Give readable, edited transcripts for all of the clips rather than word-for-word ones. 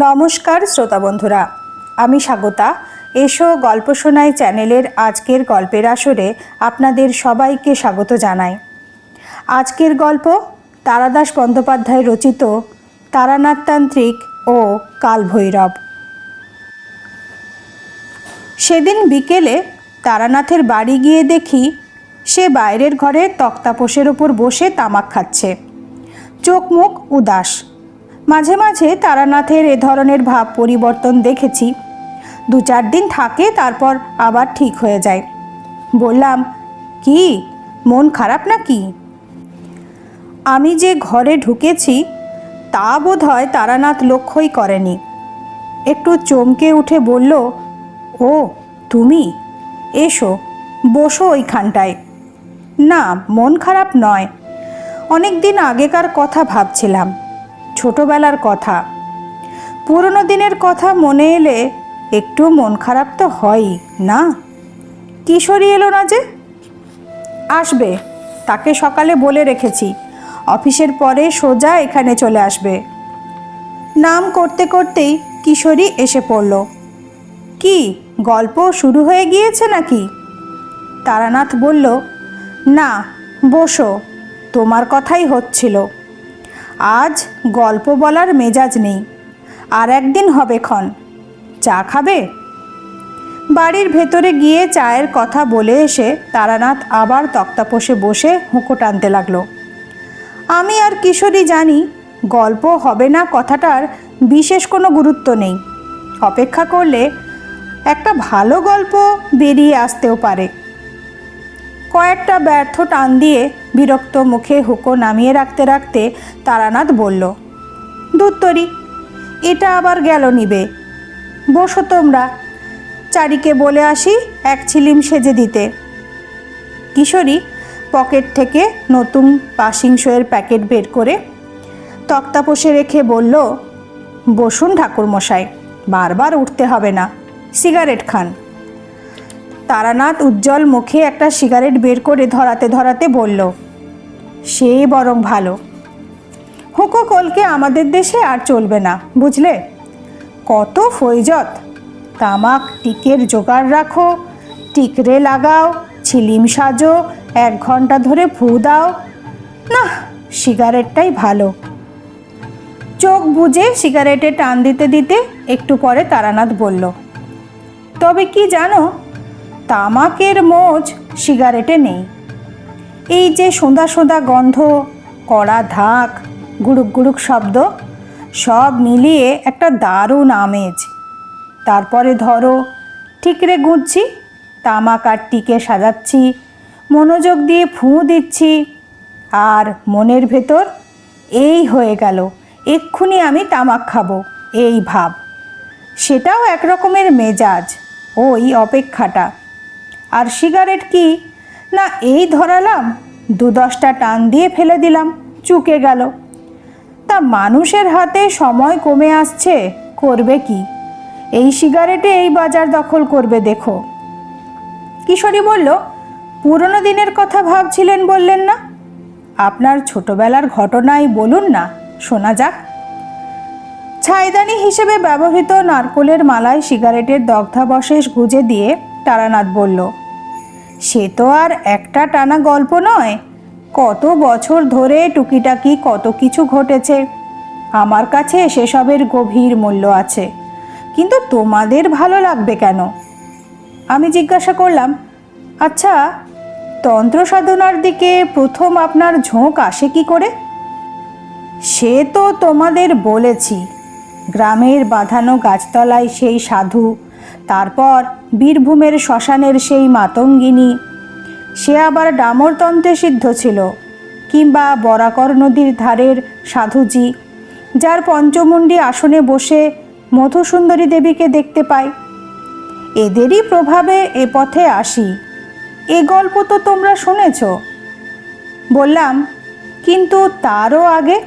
নমস্কার শ্রোতা বন্ধুরা, আমি স্বাগতা। এসো গল্প শোনাই চ্যানেলের আজকের গল্পের আসরে আপনাদের সবাইকে স্বাগত জানাই। আজকের গল্প তারাদাস বন্দ্যোপাধ্যায় রচিত তারানাথতান্ত্রিক ও কালভৈরব। সেদিন বিকেলে তারানাথের বাড়ি গিয়ে দেখি সে বাইরের ঘরে তক্তাপোষের ওপর বসে তামাক খাচ্ছে, চোখ মুখ উদাস। মাঝে মাঝে তারানাথের এ ধরনের ভাব পরিবর্তন দেখেছি। 2-4 দিন থাকে, তারপর আবার ঠিক হয়ে যায়। বললাম, কি মন খারাপ নাকি? আমি যে ঘরে ঢুকেছি তা বোধ হয় তারানাথ লক্ষ্যই করেনি। একটু চমকে উঠে বলল, ও তুমি, এসো বসো ওইখানটায়। না, মন খারাপ নয়, অনেক দিন আগেকার কথা ভাবছিলাম, ছোটবেলার কথা। পুরনো দিনের কথা মনে এলে একটু মন খারাপ তো হয়ই না। কিশোরী এলো না যে? আসবে, তাকে সকালে বলে রেখেছি, অফিসের পরে সোজা এখানে চলে আসবে। নাম করতে করতেই কিশোরী এসে পড়ল। কি গল্প শুরু হয়ে গিয়েছে নাকি? তারানাথ বলল, না বসো, তোমার কথাই হচ্ছিল। আজ গল্প বলার মেজাজ নেই, আর একদিন হবে ক্ষণ। চা খাবে? বাড়ির ভেতরে গিয়ে চায়ের কথা বলে এসে তারানাথ আবার তক্তাপোষে বসে হুঁকো টানতে লাগলো। আমি আর কিশোরী জানি গল্প হবে না কথাটার বিশেষ কোনো গুরুত্ব নেই। অপেক্ষা করলে একটা ভালো গল্প বেরিয়ে আসতেও পারে। কয়েকটা ব্যর্থ টান দিয়ে বিরক্ত মুখে হুঁকো নামিয়ে রাখতে রাখতে তারানাথ বলল, ধুত্তরি, এটা আবার গেল নিবে। বসো তোমরা, চারিকে বলে আসি এক ছিলিম সেজে দিতে। কিশোরী পকেট থেকে নতুন পাসিং শোয়ের প্যাকেট বের করে তক্তাপোষে রেখে বলল, বসুন ঠাকুরমশাই, বারবার উঠতে হবে না, সিগারেট খান। তারানাথ উজ্জ্বল মুখে একটা সিগারেট বের করে ধরাতে ধরাতে বলল, সে বরং ভালো। হুঁকো কলকে আমাদের দেশে আর চলবে না, বুঝলে? কত ফৈজত, তামাক টিকের জোগাড় রাখো, টিকরে লাগাও, ছিলিম সাজো, 1 ঘন্টা ধরে ফু দাও। না, সিগারেটটাই ভালো। চোখ বুজে সিগারেটে টান দিতে দিতে একটু পরে তারানাথ বলল, তবে কি জানো, তামাকের মোজ সিগারেটে নেই। এই যে সোঁদা সোঁদা গন্ধ, কড়া ধাক, গুড়ুক গুড়ুক শব্দ, সব মিলিয়ে একটা দারুণ আমেজ। তারপরে ধরো ঠিকরে গুঁজছি, তামাক আর টিকে সাজাচ্ছি, মনোযোগ দিয়ে ফুঁ দিচ্ছি, আর মনের ভেতর এই হয়ে গেল এক্ষুনি আমি তামাক খাবো, এই ভাব। সেটাও এক রকমের মেজাজ, ওই অপেক্ষাটা। আর সিগারেট কি না, এই ধরালাম, 2-10টা টান দিয়ে ফেলে দিলাম, চুকে গেল। তা মানুষের হাতে সময় কমে আসছে, করবে কি? এই সিগারেটে এই বাজার দখল করবে দেখো। কিশোরী বলল, পুরনো দিনের কথা ভাবছিলেন বললেন না? আপনার ছোটবেলার ঘটনাই বলুন না, শোনা যাক। ছাইদানি হিসেবে ব্যবহৃত নারকোলের মালায় সিগারেটের দগ্ধাবশেষ গুজে দিয়ে তারানাথ বলল, সে তো আর একটা টানা গল্প নয়, কত বছর ধরে টুকিটাকি কত কিছু ঘটেছে। আমার কাছে সেসবের গভীর মূল্য আছে, কিন্তু তোমাদের ভালো লাগবে কেন? আমি জিজ্ঞাসা করলাম, আচ্ছা, তন্ত্র সাধনার দিকে প্রথম আপনার ঝোঁক আসে কি করে? সে তো তোমাদের বলেছি, গ্রামের বাঁধানো গাছতলায় সেই সাধু, তারপর বীরভূমের শ্মশানের সেই মাতঙ্গিনী, সে আবার ডামরতন্ত্রে সিদ্ধ ছিল, কিংবা বরাকর নদীর ধারের সাধুজি, যার পঞ্চমুণ্ডী আসনে বসে মধুসুন্দরী দেবীকে দেখতে পাই। এদেরই প্রভাবে এ পথে আসি। এ গল্প তো তোমরা শুনেছ। বললাম, কিন্তু তারও আগে,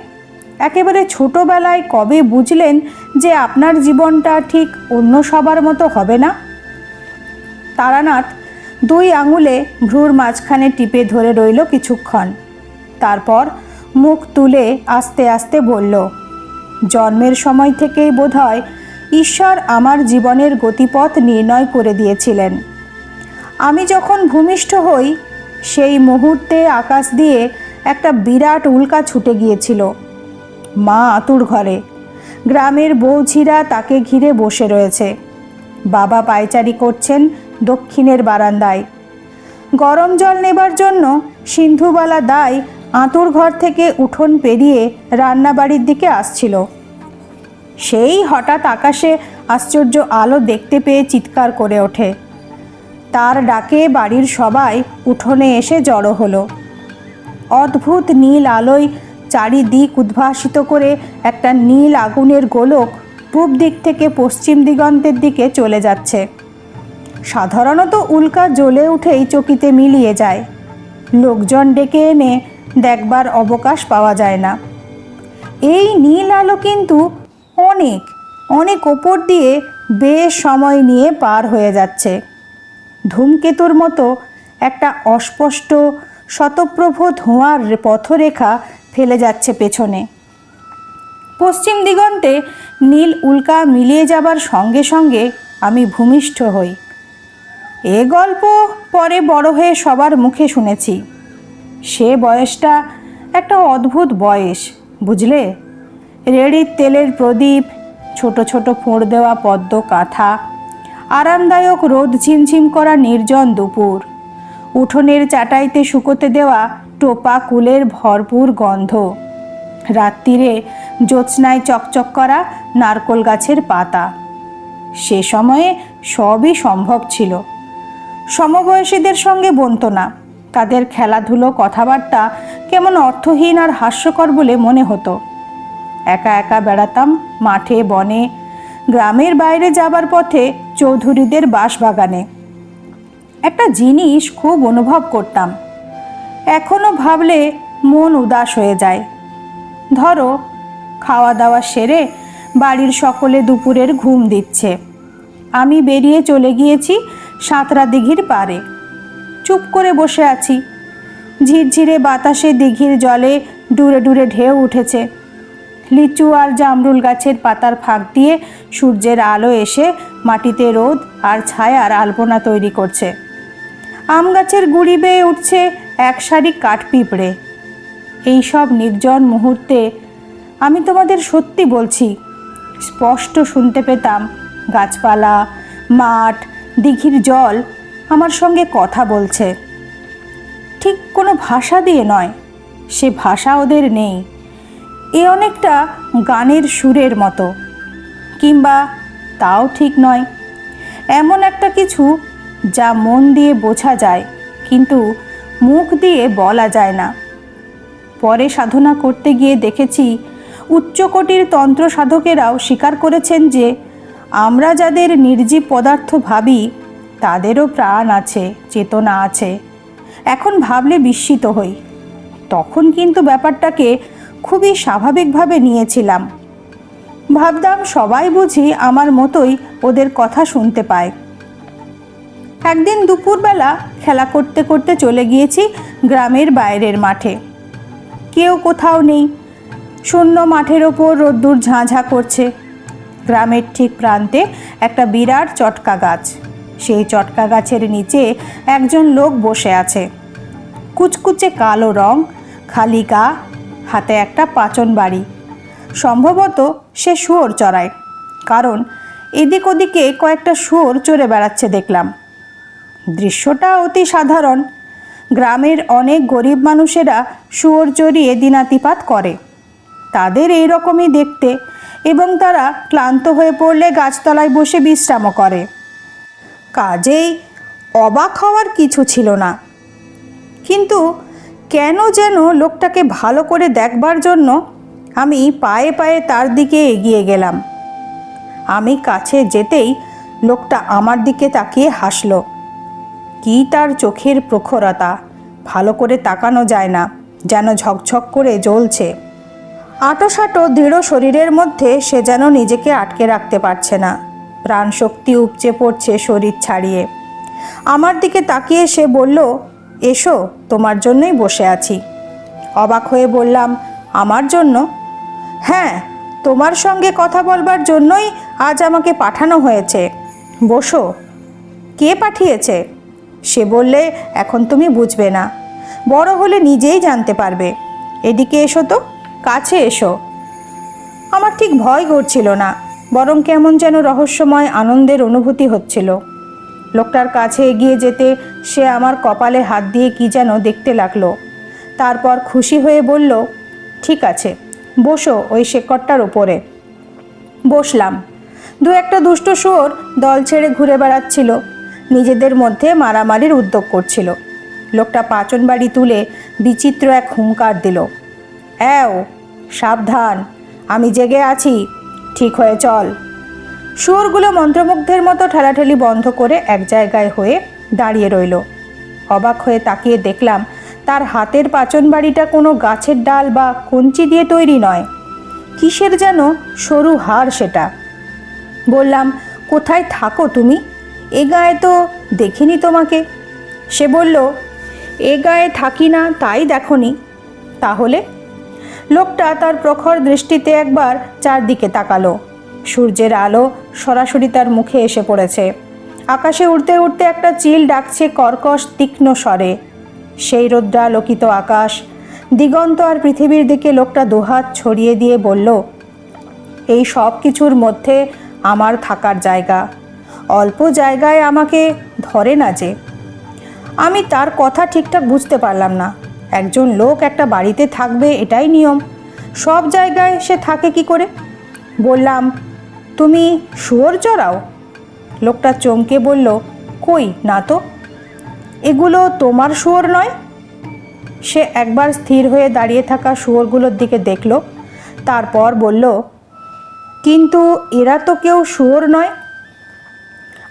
একেবারে ছোটবেলায় কবে বুঝলেন যে আপনার জীবনটা ঠিক অন্য সবার মতো হবে না? তারানাথ 2 আঙুলে ভ্রুর মাঝখানে টিপে ধরে রইল কিছুক্ষণ, তারপর মুখ তুলে আস্তে আস্তে বলল, জন্মের সময় থেকেই বোধহয় ঈশ্বর আমার জীবনের গতিপথ নির্ণয় করে দিয়েছিলেন। আমি যখন ভূমিষ্ঠ হই সেই মুহূর্তে আকাশ দিয়ে একটা বিরাট উল্কা ছুটে গিয়েছিল। মা আতুর ঘরে, গ্রামের বউঝিরা তাকে ঘিরে বসে রয়েছে। বাবা পায়চারি করছেন দক্ষিণের বারান্দায়। গরম জল নেবার জন্য সিন্ধুবালা দাই আঁতুর ঘর থেকে উঠোন পেরিয়ে রান্নাবাড়ির দিকে আসছিল। সেই হঠাৎ আকাশে আশ্চর্য আলো দেখতে পেয়ে চিৎকার করে ওঠে। তার ডাকে বাড়ির সবাই উঠোনে এসে জড়ো হলো। অদ্ভুত নীল আলোয় চারিদিক উদ্ভাসিত করে একটা নীল আগুনের গোলক পূব দিক থেকে পশ্চিম দিগন্তের দিকে চলে যাচ্ছে। সাধারণত উল্কা জ্বলে উঠেই চকিতে মিলিয়ে যায়। লোকজন ডেকে এনে দেখবার অবকাশ পাওয়া যায় না। এই নীল আলো কিন্তু অনেক অনেক ওপর দিয়ে বেশ সময় নিয়ে পার হয়ে যাচ্ছে। ধূমকেতুর মতো একটা অস্পষ্ট শতপ্রভ ধোঁয়ার পথরেখা ফেলে যাচ্ছে পেছনে। পশ্চিম দিগন্তে নীল উল্কা মিলিয়ে যাবার সঙ্গে সঙ্গে আমি ভূমিষ্ঠ হই। এ গল্প পরে বড় হয়ে সবার মুখে শুনেছি। সে বয়সটা একটা অদ্ভুত বয়স, বুঝলে। রেড়ির তেলের প্রদীপ, ছোট ছোট ফোঁড় দেওয়া পদ্ম কাঁথা, আরামদায়ক রোদ ঝিমঝিম করা নির্জন দুপুর, উঠোনের চাটাইতে শুকোতে দেওয়া টোপা কুলের ভরপুর গন্ধ, রাত্রিরে জ্যোৎস্নায় চকচক করা নারকোল গাছের পাতা। সে সময়ে সবই সম্ভব ছিল। সমবয়সীদের সঙ্গে বনতো না। তাদের খেলাধুলো কথাবার্তা কেমন অর্থহীন আর হাস্যকর বলে মনে হতো। একা একা বেড়াতাম মাঠে বনে, গ্রামের বাইরে যাবার পথে চৌধুরীদের বাঁশবাগানে। একটা জিনিস খুব অনুভব করতাম, এখনো ভাবলে মন উদাস হয়ে যায়। ধরো, খাওয়া দাওয়া সেরে বাড়ির সকলে দুপুরের ঘুম দিচ্ছে। আমি বেরিয়ে চলে গিয়েছি সাঁতরা দিঘির পাড়ে। চুপ করে বসে আছি। ঝিরঝিরে বাতাসে দিঘির জলে ডুরে ডুরে ঢেউ উঠেছে। লিচু আর জামরুল গাছের পাতার ফাঁক দিয়ে সূর্যের আলো এসে মাটিতে রোদ আর ছায়ার আলপনা তৈরি করছে। আম গাছের গুঁড়ি বেয়ে উঠছে এক সারি কাঠপিঁপড়ে। এই সব নির্জন মুহূর্তে আমি তোমাদের সত্যি বলছি, স্পষ্ট শুনতে পেতাম গাছপালা, মাঠ, দিঘির জল আমার সঙ্গে কথা বলছে। ঠিক কোনো ভাষা দিয়ে নয়, সে ভাষা ওদের নেই। এ অনেকটা গানের সুরের মতো, কিংবা তাও ঠিক নয়, এমন একটা কিছু যা মন দিয়ে বোঝা যায় কিন্তু মুখ দিয়ে বলা যায় না। পরে সাধনা করতে গিয়ে দেখেছি উচ্চকোটির তন্ত্র সাধকেরাও স্বীকার করেছেন যে আমরা যাদের নির্জীব পদার্থ ভাবি তাদেরও প্রাণ আছে, চেতনা আছে। এখন ভাবলে বিস্মিত হই। তখন কিন্তু ব্যাপারটাকে খুবই স্বাভাবিকভাবে নিয়েছিলাম। ভাবতাম সবাই বুঝি আমার মতোই ওদের কথা শুনতে পায়। একদিন দুপুরবেলা খেলা করতে করতে চলে গিয়েছি গ্রামের বাইরের মাঠে। কেউ কোথাও নেই। শূন্য মাঠের ওপর রোদ্দুর ঝাঁঝা করছে। গ্রামের ঠিক প্রান্তে একটা বিরাট চটকা গাছ। সেই চটকা গাছের নিচে একজন লোক বসে আছে। কুচকুচে কালো রং, খালি গা, হাতে একটা পাচন বাড়ি। সম্ভবত সে শুয়োর চড়ায়, কারণ এদিক ওদিকে কয়েকটা শুয়োর চড়ে বেড়াচ্ছে দেখলাম। দৃশ্যটা অতি সাধারণ। গ্রামের অনেক গরিব মানুষেরা শুয়োর চড়িয়ে দিনাতিপাত করে। তাদের এই রকমই দেখতে, এবং তারা ক্লান্ত হয়ে পড়লে গাছতলায় বসে বিশ্রামও করে। কাজেই অবাক হওয়ার কিছু ছিল না। কিন্তু কেন যেন লোকটাকে ভালো করে দেখবার জন্য আমি পায়ে পায়ে তার দিকে এগিয়ে গেলাম। আমি কাছে যেতেই লোকটা আমার দিকে তাকিয়ে হাসল। কি তার চোখের প্রখরতা! ভালো করে তাকানো যায় না, যেন ঝকঝক করে জ্বলছে। আঁটোসাঁটো দৃঢ় শরীরের মধ্যে সে যেন নিজেকে আটকে রাখতে পারছে না। প্রাণশক্তি উপচে পড়ছে শরীর ছাড়িয়ে। আমার দিকে তাকিয়ে সে বলল, এসো, তোমার জন্যই বসে আছি। অবাক হয়ে বললাম, আমার জন্য? হ্যাঁ, তোমার সঙ্গে কথা বলবার জন্যই আজ আমাকে পাঠানো হয়েছে। বসো। কে পাঠিয়েছে? সে বললে এখন তুমি বুঝবে না, বড় হলে নিজেই জানতে পারবে। এদিকে এসো তো, কাছে এসো। আমার ঠিক ভয় করছিল না, বরং কেমন যেন রহস্যময় আনন্দের অনুভূতি হচ্ছিল। লোকটার কাছে এগিয়ে যেতে সে আমার কপালে হাত দিয়ে কি যেন দেখতে লাগলো। তারপর খুশি হয়ে বলল, ঠিক আছে, বসো ওই শেকড়টার উপরে। বসলাম। দু একটা দুষ্ট শুয়োর দল ছেড়ে ঘুরে বেড়াচ্ছিল, নিজেদের মধ্যে মারামারির উদ্যোগ করছিল। লোকটা পাচন বাড়ি তুলে বিচিত্র এক হুঙ্কার দিল, এও সাবধান, আমি জেগে আছি, ঠিক হয়ে চল। শুয়োরগুলো মন্ত্রমুগ্ধের মতো ঠেলাঠেলি বন্ধ করে এক জায়গায় হয়ে দাঁড়িয়ে রইল। অবাক হয়ে তাকিয়ে দেখলাম তার হাতের পাচন বাড়িটা কোনো গাছের ডাল বা কঞ্চি দিয়ে তৈরি নয়, কিসের যেন সরু হাড় সেটা। বললাম, কোথায় থাকো তুমি? এ গায়ে তো দেখিনি তোমাকে। সে বলল, এ গায়ে থাকি না তাই দেখনি। তাহলে? লোকটা তার প্রখর দৃষ্টিতে একবার চারদিকে তাকালো। সূর্যের আলো সরাসরি তার মুখে এসে পড়েছে। আকাশে উড়তে উড়তে একটা চিল ডাকছে কর্কশ তীক্ষ্ণ স্বরে। সেই রৌদ্রালোকিত আকাশ, দিগন্ত আর পৃথিবীর দিকে লোকটা দুহাত ছড়িয়ে দিয়ে বলল, এই সব কিছুর মধ্যে আমার থাকার জায়গা। অল্প জায়গায় আমাকে ধরে না যে। আমি তার কথা ঠিকঠাক বুঝতে পারলাম না। একজন লোক একটা বাড়িতে থাকবে এটাই নিয়ম, সব জায়গায় সে থাকে কি করে? বললাম, তুমি শুয়োর চড়াও? লোকটা চমকে বলল, কই না তো। এগুলো তোমার শুয়োর নয়? সে একবার স্থির হয়ে দাঁড়িয়ে থাকা শুয়োরগুলোর দিকে দেখল, তারপর বলল, কিন্তু এরা তো কেউ শুয়োর নয়।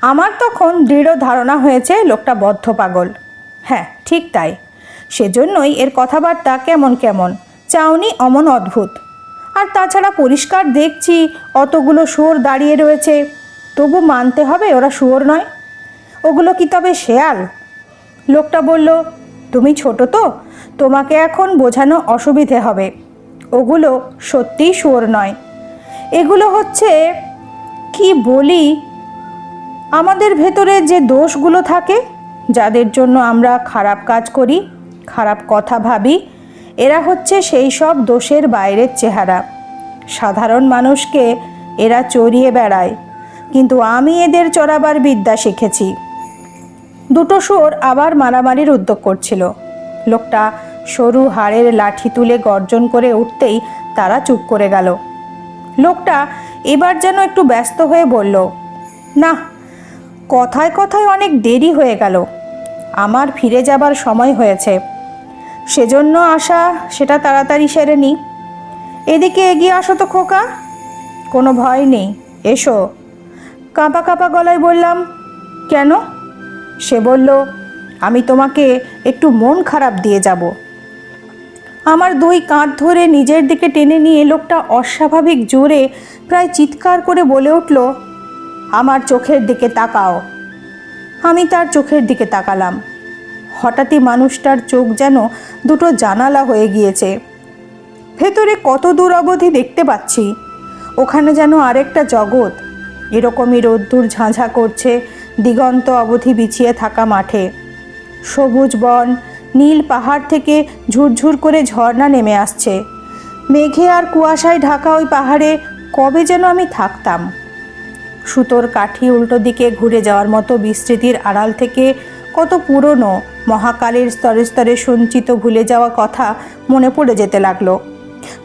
আমার তখন দৃঢ় ধারণা হয়েছে লোকটা বদ্ধ পাগল। হ্যাঁ, ঠিক তাই। সেজন্যই এর কথাবার্তা কেমন কেমন, চাউনি অমন অদ্ভুত। আর তাছাড়া পরিষ্কার দেখছি অতগুলো শুয়োর দাঁড়িয়ে রয়েছে, তবু মানতে হবে ওরা শুয়োর নয়। ওগুলো কি তবে শেয়াল? লোকটা বলল, তুমি ছোট তো, তোমাকে এখন বোঝানো অসুবিধে হবে। ওগুলো সত্যিই শুয়োর নয়। এগুলো হচ্ছে, কি বলি, আমাদের ভেতরে যে দোষগুলো থাকে, যাদের জন্য আমরা খারাপ কাজ করি, খারাপ কথা ভাবি, এরা হচ্ছে সেই সব দোষের বাইরের চেহারা। সাধারণ মানুষকে এরা চড়িয়ে বেড়ায়, কিন্তু আমি এদের চড়াবার বিদ্যা শিখেছি। দুটো শুয়োর আবার মারামারির উদ্যোগ করছিল। লোকটা সরু হাড়ের লাঠি তুলে গর্জন করে উঠতেই তারা চুপ করে গেল। লোকটা এবার যেন একটু ব্যস্ত হয়ে বলল, না, কথায় কথায় অনেক দেরি হয়ে গেল, আমার ফিরে যাবার সময় হয়েছে, সেজন্য আসা সেটা তাড়াতাড়ি সেরে নি। এদিকে এগিয়ে আসো তো খোকা। কোনো ভয় নেই, এসো। কাঁপা কাঁপা গলায় বললাম, কেন? সে বলল, আমি তোমাকে একটু মন খারাপ দিয়ে যাব। আমার দুই কাঁধ ধরে নিজের দিকে টেনে নিয়ে লোকটা অস্বাভাবিক জোরে প্রায় চিৎকার করে বলে উঠল, আমার চোখের দিকে তাকাও। আমি তার চোখের দিকে তাকালাম। হঠাৎই মানুষটার চোখ যেন দুটো জানালা হয়ে গিয়েছে। ভেতরে কত দূর অবধি দেখতে পাচ্ছি, ওখানে যেন আরেকটা জগৎ। এরকমই রোদ্দুর ঝাঁঝা করছে দিগন্ত অবধি বিছিয়ে থাকা মাঠে। সবুজ বন, নীল পাহাড় থেকে ঝুরঝুর করে ঝর্ণা নেমে আসছে। মেঘে আর কুয়াশায় ঢাকা ওই পাহাড়ে কবে যেন আমি থাকতাম। সুতোর কাঠি উল্টো দিকে ঘুরে যাওয়ার মতো বিস্তৃতির আড়াল থেকে কত পুরনো মহাকালের স্তরে স্তরে সঞ্চিত ভুলে যাওয়া কথা মনে পড়ে যেতে লাগলো।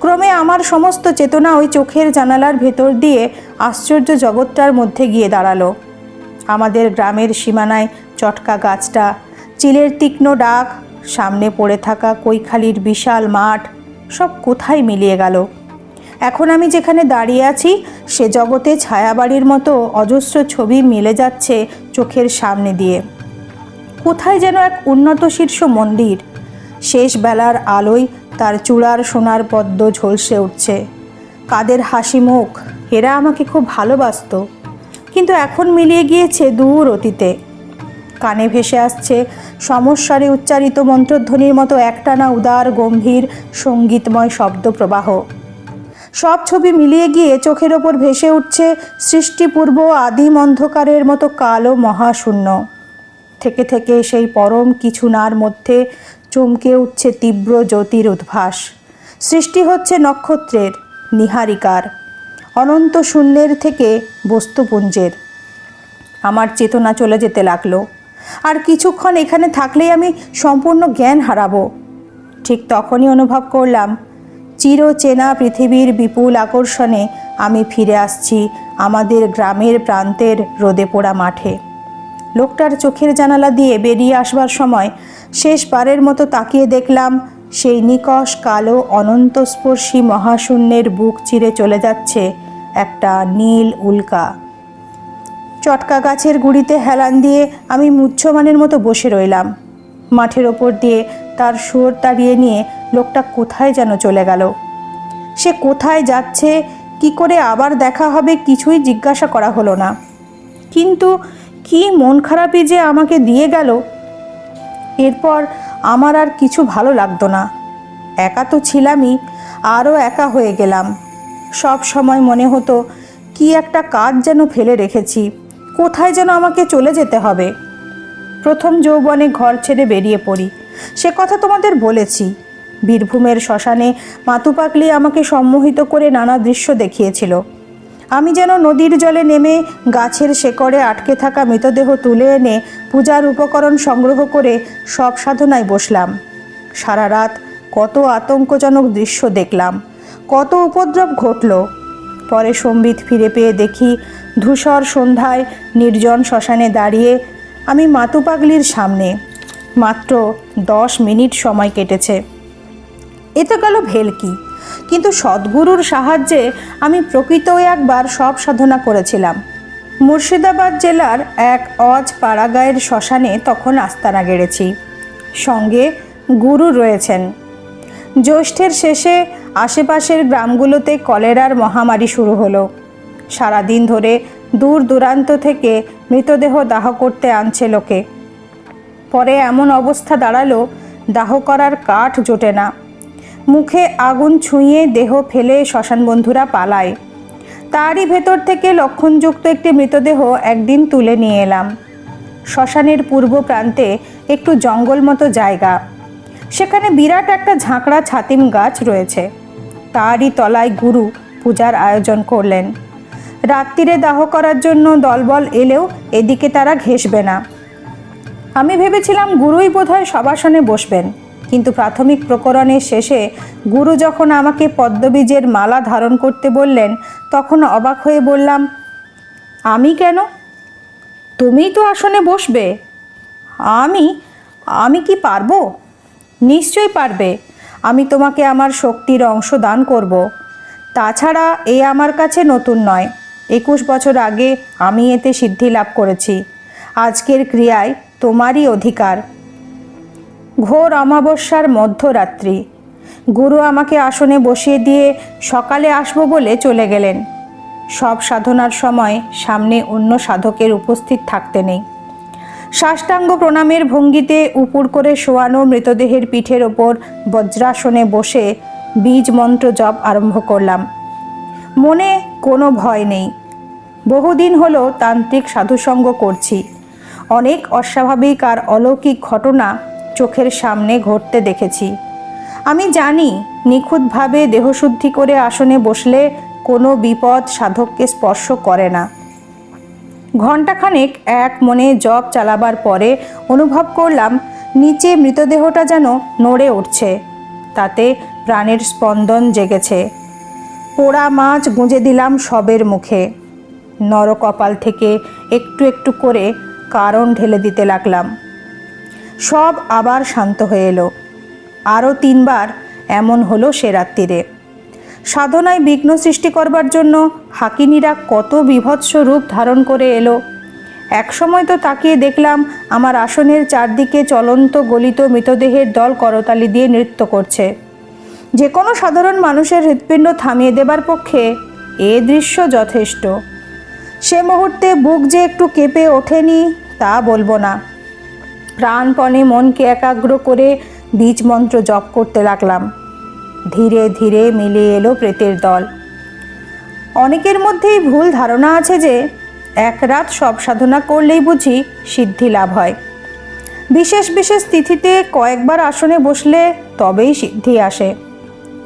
ক্রমে আমার সমস্ত চেতনা ওই চোখের জানালার ভেতর দিয়ে আশ্চর্য জগৎটার মধ্যে গিয়ে দাঁড়ালো। আমাদের গ্রামের সীমানায় চটকা গাছটা, চিলের তীক্ষ্ণ ডাক, সামনে পড়ে থাকা কৈখালির বিশাল মাঠ, সব কোথায় মিলিয়ে গেল। এখন আমি যেখানে দাঁড়িয়ে আছি সে জগতে ছায়াবাড়ির মতো অজস্র ছবি মিলে যাচ্ছে চোখের সামনে দিয়ে। কোথায় যেন এক উন্নত শীর্ষ মন্দির, শেষ বেলার আলোয় তার চূড়ার সোনার পদ্ম ঝলসে উঠছে। কাদের হাসি মুখ, এরা আমাকে খুব ভালোবাসত, কিন্তু এখন মিলিয়ে গিয়েছে দূর অতীতে। কানে ভেসে আসছে সমস্বরে উচ্চারিত মন্ত্রধ্বনির মতো একটানা উদার গম্ভীর সঙ্গীতময় শব্দ প্রবাহ। সব ছবি মিলিয়ে গিয়ে চোখের ওপর ভেসে উঠছে সৃষ্টিপূর্ব আদিম অন্ধকারের মতো কালো মহাশূন্য। থেকে থেকে সেই পরম কিছু নার মধ্যে চমকে উঠছে তীব্র জ্যোতির উদ্ভাস। সৃষ্টি হচ্ছে নক্ষত্রের, নীহারিকার, অনন্ত শূন্যের থেকে বস্তুপুঞ্জের। আমার চেতনা চলে যেতে লাগলো। আর কিছুক্ষণ এখানে থাকলেই আমি সম্পূর্ণ জ্ঞান হারাবো। ঠিক তখনই অনুভব করলাম চিরচেনা পৃথিবীর বিপুল আকর্ষণে আমি ফিরে আসছি আমাদের গ্রামের প্রান্তের রোদে পোড়া মাঠে। লোকটার চোখের জানালা দিয়ে বেরিয়ে আসবার সময় শেষবারের মতো তাকিয়ে দেখলাম সেই নিকষ কালো অনন্তস্পর্শী মহাশূন্যের বুক চিরে চলে যাচ্ছে একটা নীল উল্কা। চটকা গাছের গুঁড়িতে হেলান দিয়ে আমি মুহ্যমানের মতো বসে রইলাম। মাঠের ওপর দিয়ে তার সুর তাড়িয়ে নিয়ে লোকটা কোথায় যেন চলে গেল। সে কোথায় যাচ্ছে, কি করে আবার দেখা হবে কিছুই জিজ্ঞাসা করা হলো না। কিন্তু কি মন খারাপই যে আমাকে দিয়ে গেল। এরপর আমার আর কিছু ভালো লাগতো না। একা তো ছিলামই, আরও একা হয়ে গেলাম। সব সময় মনে হতো কি একটা কাজ যেন ফেলে রেখেছি, কোথায় যেন আমাকে চলে যেতে হবে। প্রথম যৌবনে ঘর ছেড়ে বেরিয়ে পড়ি, সে কথা তোমাদের বলেছি। বীরভূমের শ্মশানে মাতুপাগলি আমাকে সম্মোহিত করে নানা দৃশ্য দেখিয়েছিল। আমি যেন নদীর জলে নেমে গাছের শেকড়ে আটকে থাকা মৃতদেহ তুলে এনে পূজার উপকরণ সংগ্রহ করে সব সাধনায় বসলাম। সারা রাত কত আতঙ্কজনক দৃশ্য দেখলাম, কত উপদ্রব ঘটল। পরে সম্বিত ফিরে পেয়ে দেখি ধূসর সন্ধ্যায় নির্জন শ্মশানে দাঁড়িয়ে আমি মাতুপাগলির সামনে। মাত্র 10 মিনিট সময় কেটেছে। এ তো গেল ভেলকি, কিন্তু সদ্গুরুর সাহায্যে আমি প্রকৃতই একবার সব সাধনা করেছিলাম। মুর্শিদাবাদ জেলার এক অজ পাড়াগাঁয়ের শ্মশানে তখন আস্তানা গেড়েছি। সঙ্গে গুরু রয়েছেন। জ্যৈষ্ঠের শেষে আশেপাশের গ্রামগুলোতে কলেরার মহামারী শুরু হলো। সারাদিন ধরে দূর দূরান্ত থেকে মৃতদেহ দাহ করতে আনছে লোকে। পরে এমন অবস্থা দাঁড়ালো দাহ করার কাঠ জোটে না। মুখে আগুন ছুঁয়ে দেহ ফেলে শ্মশান বন্ধুরা পালায়। তারই ভেতর থেকে লক্ষণযুক্ত একটি মৃতদেহ একদিন তুলে নিয়ে এলাম। শ্মশানের পূর্ব প্রান্তে একটু জঙ্গল মতো জায়গা। সেখানে বিরাট একটা ঝাঁকড়া ছাতিম গাছ রয়েছে। তারই তলায় গুরু পূজার আয়োজন করলেন। রাত্রিরে দাহ করার জন্য দলবল এলেও এদিকে তারা ঘেঁষবে না। আমি ভেবেছিলাম গুরুই বোধহয় সবাসনে বসবেন, কিন্তু প্রাথমিক প্রকরণের শেষে গুরু যখন আমাকে পদ্মবীজের মালা ধারণ করতে বললেন, তখন অবাক হয়ে বললাম, আমি কেন? তুমিই তো আসনে বসবে। আমি কি পারবো? নিশ্চয়ই পারবে। আমি তোমাকে আমার শক্তির অংশ দান করব। তাছাড়া এ আমার কাছে নতুন নয়। 21 বছর আগে আমি এতে সিদ্ধি লাভ করেছি। আজকের ক্রিয়ায় তোমারই অধিকার। ঘোর অমাবস্যার মধ্যরাত্রি। গুরু আমাকে আসনে বসিয়ে দিয়ে সকালে আসবো বলে চলে গেলেন। সব সাধনার সময় সামনে অন্য সাধকের উপস্থিত থাকতে নেই। সাষ্টাঙ্গ প্রণামের ভঙ্গিতে উপুর করে শোয়ানো মৃতদেহের পিঠের ওপর বজ্রাসনে বসে বীজ মন্ত্র জপ আরম্ভ করলাম। মনে কোনো ভয় নেই। বহুদিন হলো তান্ত্রিক সাধুসঙ্গ করছি। অনেক অস্বাভাবিক আর অলৌকিক ঘটনা চোখের সামনে ঘটতে দেখেছি। আমি জানি নিখুঁতভাবে দেহশুদ্ধি করে আসনে বসলে কোনো বিপদ সাধককে স্পর্শ করে না। ঘণ্টাখানেক এক মনে জপ চালাবার পরে অনুভব করলাম নিচে মৃতদেহটা যেন নড়ে উঠছে। তাতে প্রাণের স্পন্দন জেগেছে। পোড়া মাছ গুঁজে দিলাম সবের মুখে। নরকপাল থেকে একটু একটু করে কারণ ঢেলে দিতে লাগলাম। সব আবার শান্ত হয়ে এলো। আরও 3 বার এমন হলো সে রাত্রিরে। সাধনায় বিঘ্ন সৃষ্টি করবার জন্য হাকিনীরা কত বিভৎস রূপ ধারণ করে এলো। একসময় তো তাকিয়ে দেখলাম আমার আসনের চারদিকে চলন্ত গলিত মৃতদেহের দল করতালি দিয়ে নৃত্য করছে। যে কোনো সাধারণ মানুষের হৃৎপিণ্ড থামিয়ে দেবার পক্ষে এ দৃশ্য যথেষ্ট। সে মুহূর্তে বুক যে একটু কেঁপে ওঠেনি তা বলবো না। প্রাণপণে মনকে একাগ্র করে বীজ মন্ত্র জপ করতে লাগলাম। ধীরে ধীরে মিলিয়ে এলো প্রেতের দল। অনেকের মধ্যেই ভুল ধারণা আছে যে এক রাত সব সাধনা করলেই বুঝি সিদ্ধি লাভ হয়। বিশেষ বিশেষ তিথিতে কয়েকবার আসনে বসলে তবেই সিদ্ধি আসে।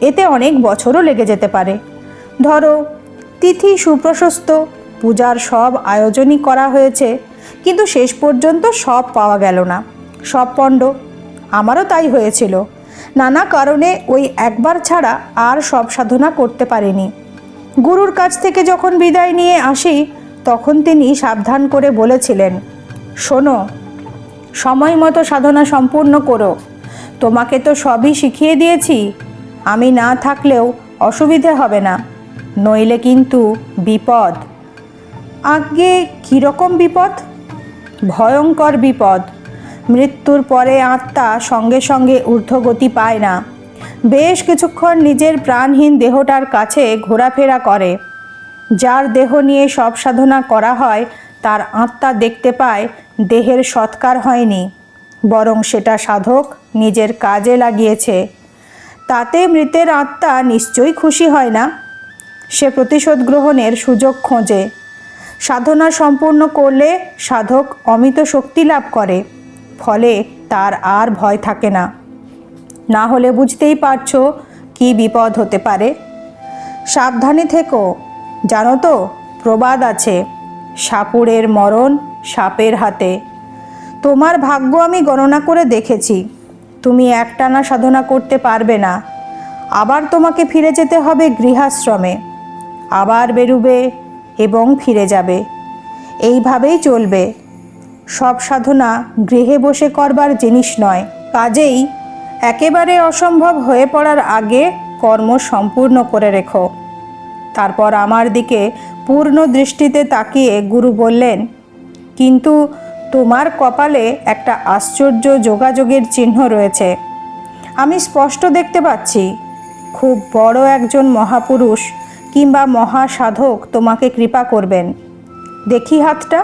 এতে অনেক বছরও লেগে যেতে পারে। ধরো তিথি সুপ্রশস্ত, পূজার সব আয়োজনই করা হয়েছে, কিন্তু শেষ পর্যন্ত সব পাওয়া গেল না, সব পণ্ড। আমারও তাই হয়েছিল। নানা কারণে ওই একবার ছাড়া আর সব সাধনা করতে পারিনি। গুরুর কাছ থেকে যখন বিদায় নিয়ে আসি তখন তিনি সাবধান করে বলেছিলেন, শোনো, সময় মতো সাধনা সম্পূর্ণ করো। তোমাকে তো সবই শিখিয়ে দিয়েছি, আমি না থাকলেও অসুবিধে হবে না, নইলে কিন্তু বিপদ। আগে কীরকম বিপদ? ভয়ঙ্কর বিপদ। মৃত্যুর পরে আত্মা সঙ্গে সঙ্গে ঊর্ধ্বগতি পায় না, বেশ কিছুক্ষণ নিজের প্রাণহীন দেহটার কাছে ঘোরাফেরা করে। যার দেহ নিয়ে সব সাধনা করা হয় তার আত্মা দেখতে পায় দেহের সৎকার হয়নি, বরং সেটা সাধক নিজের কাজে লাগিয়েছে। তাতে মৃতের আত্মা নিশ্চয়ই খুশি হয় না। সে প্রতিশোধ গ্রহণের সুযোগ খোঁজে। সাধনা সম্পূর্ণ করলে সাধক অমিত শক্তি লাভ করে, ফলে তার আর ভয় থাকে না। না হলে বুঝতেই পারছো কি বিপদ হতে পারে। সাবধানে থেকো। জানো তো, প্রবাদ আছে, সাপুড়ের মরণ সাপের হাতে। তোমার ভাগ্য আমি গণনা করে দেখেছি, তুমি একটানা সাধনা করতে পারবে না। আবার তোমাকে ফিরে যেতে হবে গৃহাশ্রমে, আবার বেরুবে এবং ফিরে যাবে। এইভাবেই চলবে। সব সাধনা গৃহে বসে করবার জিনিস নয়। কাজেই একেবারে অসম্ভব হয়ে পড়ার আগে কর্ম সম্পূর্ণ করে রেখো। তারপর আমার দিকে পূর্ণ দৃষ্টিতে তাকিয়ে গুরু বললেন, কিন্তু তোমার কপালে একটা আশ্চর্য যোগাযোগের চিহ্ন রয়েছে। আমি স্পষ্ট দেখতে পাচ্ছি, খুব বড় একজন মহাপুরুষ কিংবা মহাসাধক তোমাকে কৃপা করবেন। দেখি হাতটা।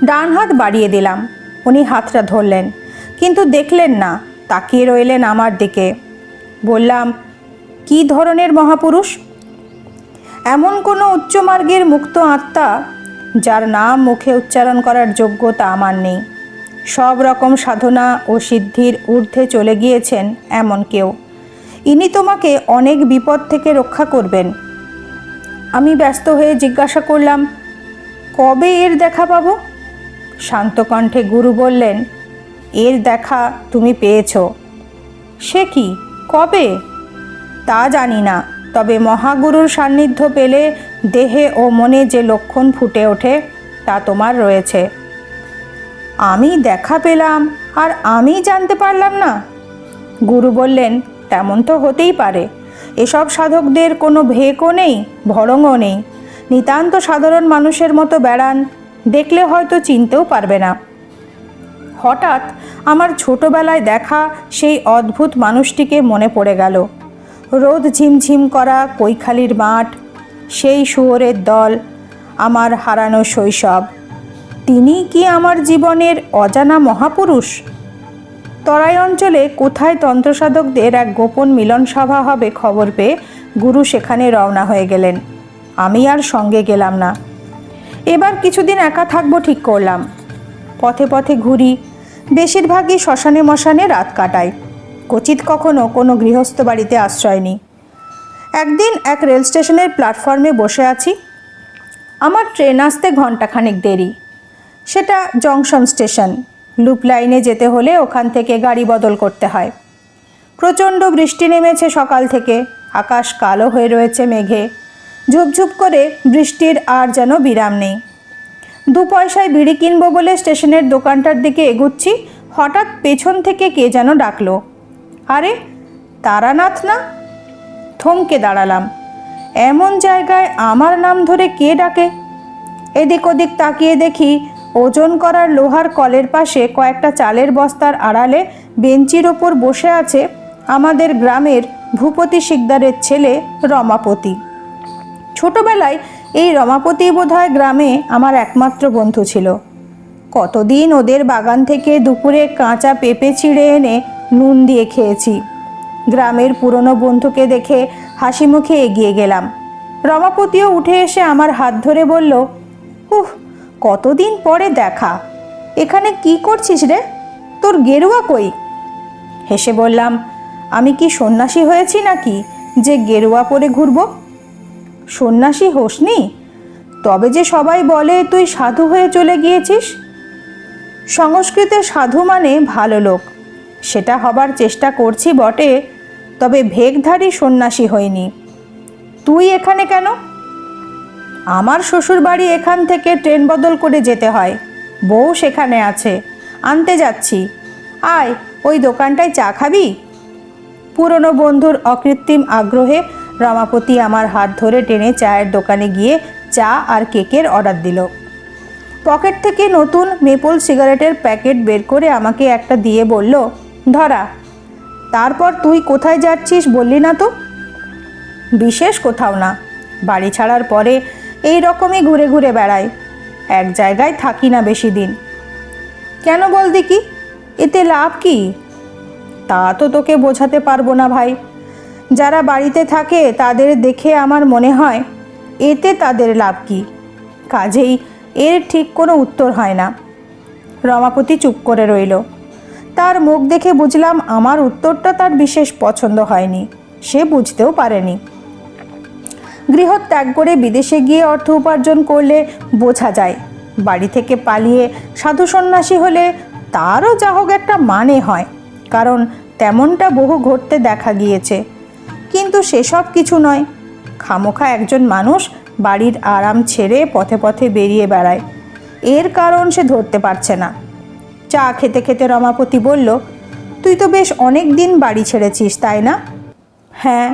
ডান হাত বাড়িয়ে দিলাম। উনি হাতটা ধরলেন, কিন্তু দেখলেন না, তাকিয়ে রইলেন আমার দিকে। বললাম, কি ধরনের মহাপুরুষ? এমন কোনো উচ্চমার্গের মুক্ত আত্মা যার নাম মুখে উচ্চারণ করার যোগ্যতা আমার নেই। সব রকম সাধনা ও সিদ্ধির ঊর্ধ্বে চলে গিয়েছেন এমন কেউ। ইনি তোমাকে অনেক বিপদ থেকে রক্ষা করবেন। আমি ব্যস্ত হয়ে জিজ্ঞাসা করলাম, কবে এর দেখা পাবো? শান্ত কণ্ঠে গুরু বললেন, এর দেখা তুমি পেয়েছো। সে কি, কবে? তা জানি না, তবে মহাগুরুর সান্নিধ্য পেলে দেহে ও মনে যে লক্ষণ ফুটে ওঠে তা তোমার রয়েছে। আমি দেখা পেলাম আর আমি জানতে পারলাম না? গুরু বললেন, তেমন তো হতেই পারে। এসব সাধকদের কোনো ভেকও নেই, ভড়ংও নেই। নিতান্ত সাধারণ মানুষের মতো বেড়ান, দেখলে হয়তো চিনতেও পারবে না। হঠাৎ আমার ছোটবেলায় দেখা সেই অদ্ভুত মানুষটিকে মনে পড়ে গেল। রোদ ঝিমঝিম করা কৈখালির মাঠ, সেই শুয়োরের দল, আমার হারানো শৈশব। তিনি কি আমার জীবনের অজানা মহাপুরুষ? তরাই অঞ্চলে কোথায় তন্ত্রসাধকদের এক গোপন মিলন সভা হবে খবর পেয়ে গুরু সেখানে রওনা হয়ে গেলেন। আমি আর সঙ্গে গেলাম না। এবার কিছুদিন একা থাকবো ঠিক করলাম। পথে পথে ঘুরি, বেশিরভাগই শ্মশানে মশানে রাত কাটাই। ক্বচিৎ কখনো কোনো গৃহস্থ বাড়িতে আশ্রয় নিই। একদিন এক রেল স্টেশনের প্ল্যাটফর্মে বসে আছি। আমার ট্রেন আসতে ঘণ্টাখানেক দেরি। সেটা জংশন স্টেশন। লুপ লাইনে যেতে হলে ওখান থেকে গাড়ি বদল করতে হয়। প্রচণ্ড বৃষ্টি নেমেছে সকাল থেকে। আকাশ কালো হয়ে রয়েছে মেঘে। ঝুপঝুপ করে বৃষ্টির আর যেন বিরাম নেই। 2 পয়সায় বিড়ি কিনবো বলে স্টেশনের দোকানটার দিকে এগুচ্ছি, হঠাৎ পেছন থেকে কে যেন ডাকলো, আরে তারানাথ না? থমকে দাঁড়ালাম। এমন জায়গায় আমার নাম ধরে কে ডাকে? এদিক ওদিক তাকিয়ে দেখি ওজন করার লোহার কলের পাশে কয়েকটা চালের বস্তার আড়ালে বেঞ্চির ওপর বসে আছে আমাদের গ্রামের ভূপতি শিকদারের ছেলে রমাপতি। ছোটবেলায় এই রমাপতি বোধহয় গ্রামে আমার একমাত্র বন্ধু ছিল। কতদিন ওদের বাগান থেকে দুপুরে কাঁচা পেঁপে ছিঁড়ে এনে নুন দিয়ে খেয়েছি। গ্রামের পুরনো বন্ধুকে দেখে হাসি মুখে এগিয়ে গেলাম। রমাপতিও উঠে এসে আমার হাত ধরে বলল, উহ, কতদিন পরে দেখা। এখানে কি করছিস রে? তোর গেরুয়া কই? হেসে বললাম, আমি কি সন্ন্যাসী হয়েছি নাকি যে গেরুয়া পরে ঘুরব? সন্ন্যাসী হোসনি? তবে যে সবাই বলে তুই সাধু হয়ে চলে গিয়েছিস। সংস্কৃতে সাধু মানে ভালো লোক, সেটা হবার চেষ্টা করছি বটে, তবে ভেকধারী সন্ন্যাসী হইনি। তুই এখানে কেন? আমার শ্বশুর বাড়ি এখান থেকে ট্রেন বদল করে যেতে হয়, বউ সেখানে আছে, আনতে যাচ্ছি। আয়, ওই দোকানটায় চা খাবি? পুরনো বন্ধুর অকৃত্রিম আগ্রহে রমাপতি আমার হাত ধরে টেনে চায়ের দোকানে গিয়ে চা আর কেকের অর্ডার দিল। পকেট থেকে নতুন মেপল সিগারেটের প্যাকেট বের করে আমাকে একটা দিয়ে বলল, ধরা। তারপর তুই কোথায় যাচ্ছিস বললি না তো? বিশেষ কোথাও না, বাড়ি ছাড়ার পরে এই রকমই ঘুরে ঘুরে বেড়াই, এক জায়গায় থাকি না বেশি দিন। কেন বল দেখি, এতে লাভ কি? তা তো তোকে বোঝাতে পারবো না ভাই। যারা বাড়িতে থাকে তাদের দেখে আমার মনে হয় এতে তাদের লাভ কি। কাজেই এর ঠিক কোনো উত্তর হয় না। রমাপতি চুপ করে রইল। তার মুখ দেখে বুঝলাম আমার উত্তরটা তার বিশেষ পছন্দ হয়নি, সে বুঝতেও পারেনি। গৃহত্যাগ করে বিদেশে গিয়ে অর্থ উপার্জন করলে বোঝা যায়, বাড়ি থেকে পালিয়ে সাধু সন্ন্যাসী হলে তারও যা হোক একটা মানে হয়, কারণ তেমনটা বহু ঘটতে দেখা গিয়েছে। কিন্তু সেসব কিছু নয়, খামোখা একজন মানুষ বাড়ির আরাম ছেড়ে পথে পথে বেরিয়ে বেড়ায়, এর কারণ সে ধরতে পারছে না। চা খেতে খেতে রমাপতি বলল, তুই তো বেশ অনেক দিন বাড়ি ছেড়েছিস, তাই না? হ্যাঁ।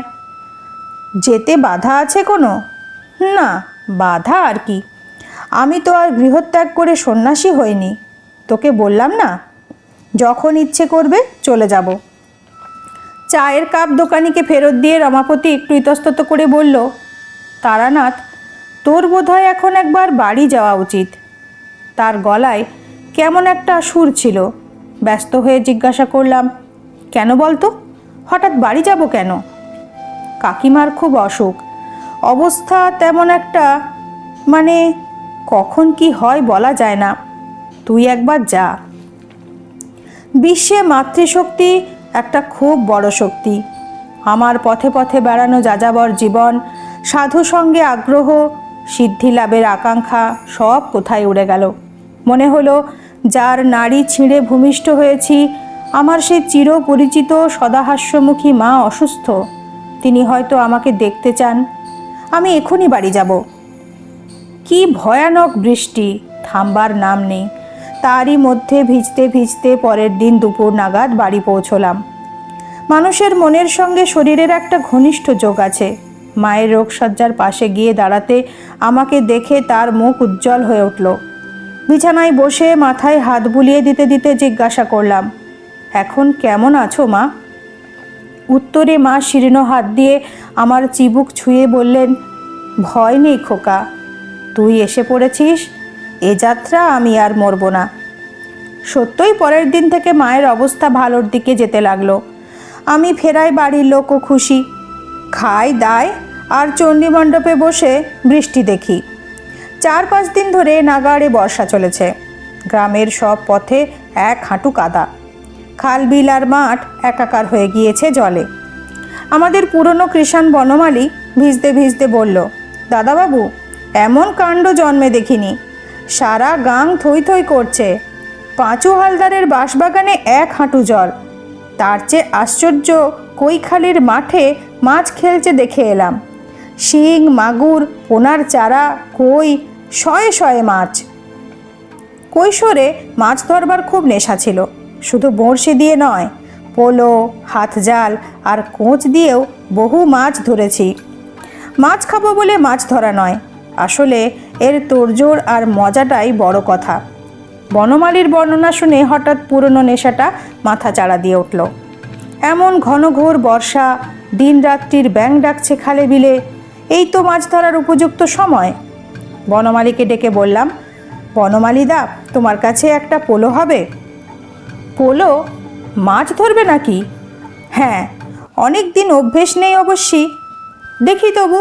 যেতে বাধা আছে কোনো? না, বাধা আর কি, আমি তো আর গৃহত্যাগ করে সন্ন্যাসী হইনি। তোকে বললাম না, যখন ইচ্ছে করবে চলে যাব। চায়ের কাপ দোকানিকে ফেরত দিয়ে রমাপতি একটু ইতস্তত করে বলল, তারানাথ, তোর বোধহয় এখন একবার বাড়ি যাওয়া উচিত। তার গলায় কেমন একটা সুর ছিল। ব্যস্ত হয়ে জিজ্ঞাসা করলাম, কেন বলতো, হঠাৎ বাড়ি যাব কেন? কাকিমার খুব অসুখ, অবস্থা তেমন একটা, মানে কখন কি হয় বলা যায় না। তুই একবার যা। বিশ্বে মাতৃশক্তি একটা খুব বড় শক্তি। আমার পথে পথে বেড়ানো যাযাবর জীবন, সাধু সঙ্গে আগ্রহ, সিদ্ধি লাভের আকাঙ্ক্ষা সব কোথায় উড়ে গেল। মনে হলো যার নাড়ি ছিঁড়ে ভূমিষ্ঠ হয়েছি, আমার সেই চিরপরিচিত সদাহাস্যমুখী মা অসুস্থ। তিনি হয়তো আমাকে দেখতে চান। আমি এখনই বাড়ি যাব। কি ভয়ানক বৃষ্টি, থামবার নাম নেই। তারই মধ্যে ভিজতে ভিজতে পরের দিন দুপুর নাগাদ বাড়ি পৌঁছলাম। মানুষের মনের সঙ্গে শরীরের একটা ঘনিষ্ঠ যোগ আছে। মায়ের রোগশয্যার পাশে গিয়ে দাঁড়াতে আমাকে দেখে তার মুখ উজ্জ্বল হয়ে উঠল। বিছানায় বসে মাথায় হাত বুলিয়ে দিতে দিতে জিজ্ঞাসা করলাম, এখন কেমন আছো মা? উত্তরে মা শীর্ণ হাত দিয়ে আমার চিবুক ছুঁয়ে বললেন, ভয় নেই খোকা, তুই এসে পড়েছিস, এ যাত্রা আমি আর মরব না। সত্যই পরের দিন থেকে মায়ের অবস্থা ভালোর দিকে যেতে লাগলো। আমি ফেরায় বাড়ির লোকও খুশি। খাই দায় আর চণ্ডীমণ্ডপে বসে বৃষ্টি দেখি। 4-5 দিন ধরে নাগাড়ে বর্ষা চলেছে। গ্রামের সব পথে এক হাঁটু কাদা, খাল বিল আর মাঠ একাকার হয়ে গিয়েছে জলে। আমাদের পুরনো কৃষাণ বনমালী ভিজতে ভিজতে বলল, দাদাবাবু, এমন কাণ্ড জন্মে দেখিনি, সারা গাং থই থই করছে। পাঁচু হালদারের বাঁশবাগানে 1 হাঁটু জল। তার চেয়ে আশ্চর্য, কৈখালির মাঠে মাছ খেলছে দেখে এলাম। শিং, মাগুর, পোনার চারা, কই, শয়ে শয়ে মাছ। কৈশোরে মাছ ধরবার খুব নেশা ছিল। শুধু বড়শি দিয়ে নয়, পোলো, হাতজাল আর কোঁচ দিয়েও বহু মাছ ধরেছি। মাছ খাবো বলে মাছ ধরা নয়, আসলে এর তোড়জোড় আর মজাটাই বড় কথা। বনমালীর বর্ণনা শুনে হঠাৎ পুরনো নেশাটা মাথা চাড়া দিয়ে উঠল। এমন ঘনঘোর বর্ষা, দিন রাত্রির ব্যাঙ ডাকছে খালে বিলে, এই তো মাছ ধরার উপযুক্ত সময়। বনমালীকে ডেকে বললাম, বনমালীদা, তোমার কাছে একটা পোলো হবে? পোলো? মাছ ধরবে নাকি? হ্যাঁ, অনেক দিন অভ্যেস নেই অবশ্যই, দেখি তবু।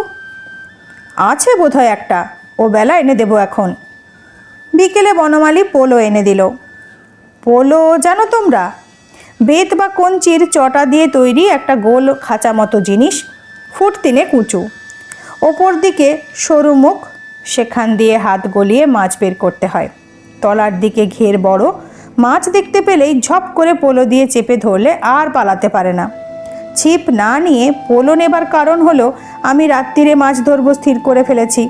আছে বোধহয় একটা, ও বেলা এনে দেবো এখন। বিকেলে বনমালী পোলো এনে দিল। পোলো জানো তোমরা? বেত বা কঞ্চির চটা দিয়ে তৈরি একটা গোল খাঁচা মতো জিনিস, ফুট 3 উঁচু, ওপর দিকে সরু মুখ, সেখান দিয়ে হাত গলিয়ে মাছ বের করতে হয়। তলার দিকে ঘের বড়, মাছ দেখতে পেলেই ঝপ করে পোলো দিয়ে চেপে ধরলে আর পালাতে পারে না। ছিপ না নিয়ে পোলো নেবার কারণ হলো আমি রাত্রিরে মাছ ধরবো স্থির করে ফেলেছি।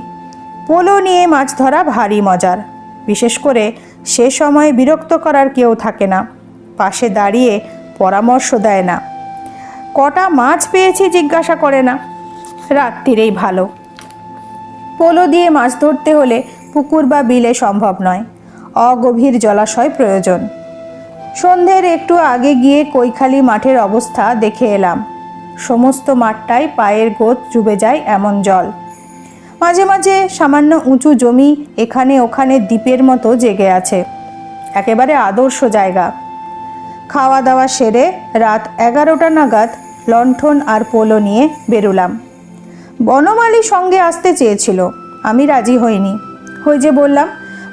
পোলো নিয়ে মাছ ধরা ভারী মজার, বিশেষ করে সে সময় বিরক্ত করার কেউ থাকে না, পাশে দাঁড়িয়ে পরামর্শ দেয় না, কটা মাছ পেয়েছি জিজ্ঞাসা করে না। রাত্রিরেই ভালো। পোলো দিয়ে মাছ ধরতে হলে পুকুর বা বিলে সম্ভব নয়, অগভীর জলাশয় প্রয়োজন। সন্ধ্যের একটু আগে গিয়ে কৈখালি মাঠের অবস্থা দেখে এলাম। সমস্ত মাঠটাই পায়ের গোদ ডুবে যায় এমন জল। মাঝে মাঝে সামান্য উঁচু জমি এখানে ওখানে দ্বীপের মতো জেগে আছে। একেবারে আদর্শ জায়গা। খাওয়া দাওয়া সেরে রাত 11টা নাগাদ লণ্ঠন আর পোলো নিয়ে বেরুলাম। বনমালী সঙ্গে আসতে চেয়েছিল, আমি রাজি হইনি। ওই যে বললাম,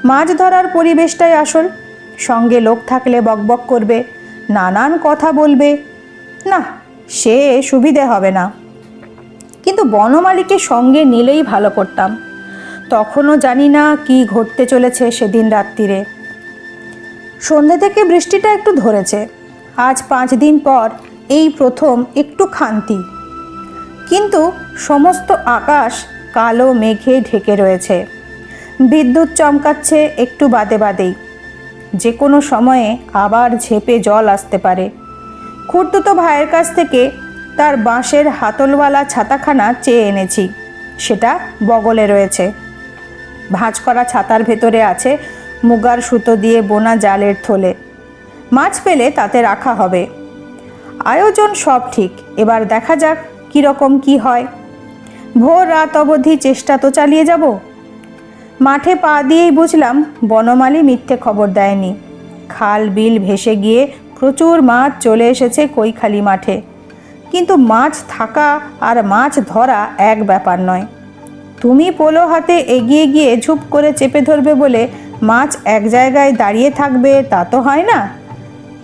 মাছ ধরার পরিবেশটাই আসল। সঙ্গে লোক থাকলে বকবক করবে, নানান কথা বলবে, না সে সুবিধে হবে না। কিন্তু বনমালীকে সঙ্গে নিলেই ভালো করতাম। তখনও জানি না কি ঘটতে চলেছে সেদিন রাত্রিরে। সন্ধ্যে থেকে বৃষ্টিটা একটু ধরেছে। আজ 5 দিন পর এই প্রথম একটু খান্তি। কিন্তু সমস্ত আকাশ কালো মেঘে ঢেকে রয়েছে। বিদ্যুৎ চমকাচ্ছে একটু বাদে বাদেই। যে কোনো সময়ে আবার ঝেঁপে জল আসতে পারে। খুড়তুতো ভাইয়ের কাছ থেকে তার বাঁশের হাতলওয়ালা ছাতাখানা চেয়ে এনেছি, সেটা বগলে রয়েছে। ভাঁজ করা ছাতার ভেতরে আছে মুগার সুতো দিয়ে বোনা জালের থলে। মাছ পেলে তাতে রাখা হবে। আয়োজন সব ঠিক, এবার দেখা যাক কীরকম কি হয়। ভোর রাত অবধি চেষ্টা তো চালিয়ে যাব। মাঠে পা দিয়েই বুঝলাম বনমালী মিথ্যে খবর দেয়নি। খাল বিল ভেসে গিয়ে প্রচুর মাছ চলে এসেছে কৈখালি মাঠে। কিন্তু মাছ থাকা আর মাছ ধরা এক ব্যাপার নয়। তুমি পোলো হাতে এগিয়ে গিয়ে ঝুপ করে চেপে ধরবে বলে মাছ এক জায়গায় দাঁড়িয়ে থাকবে তা তো হয় না।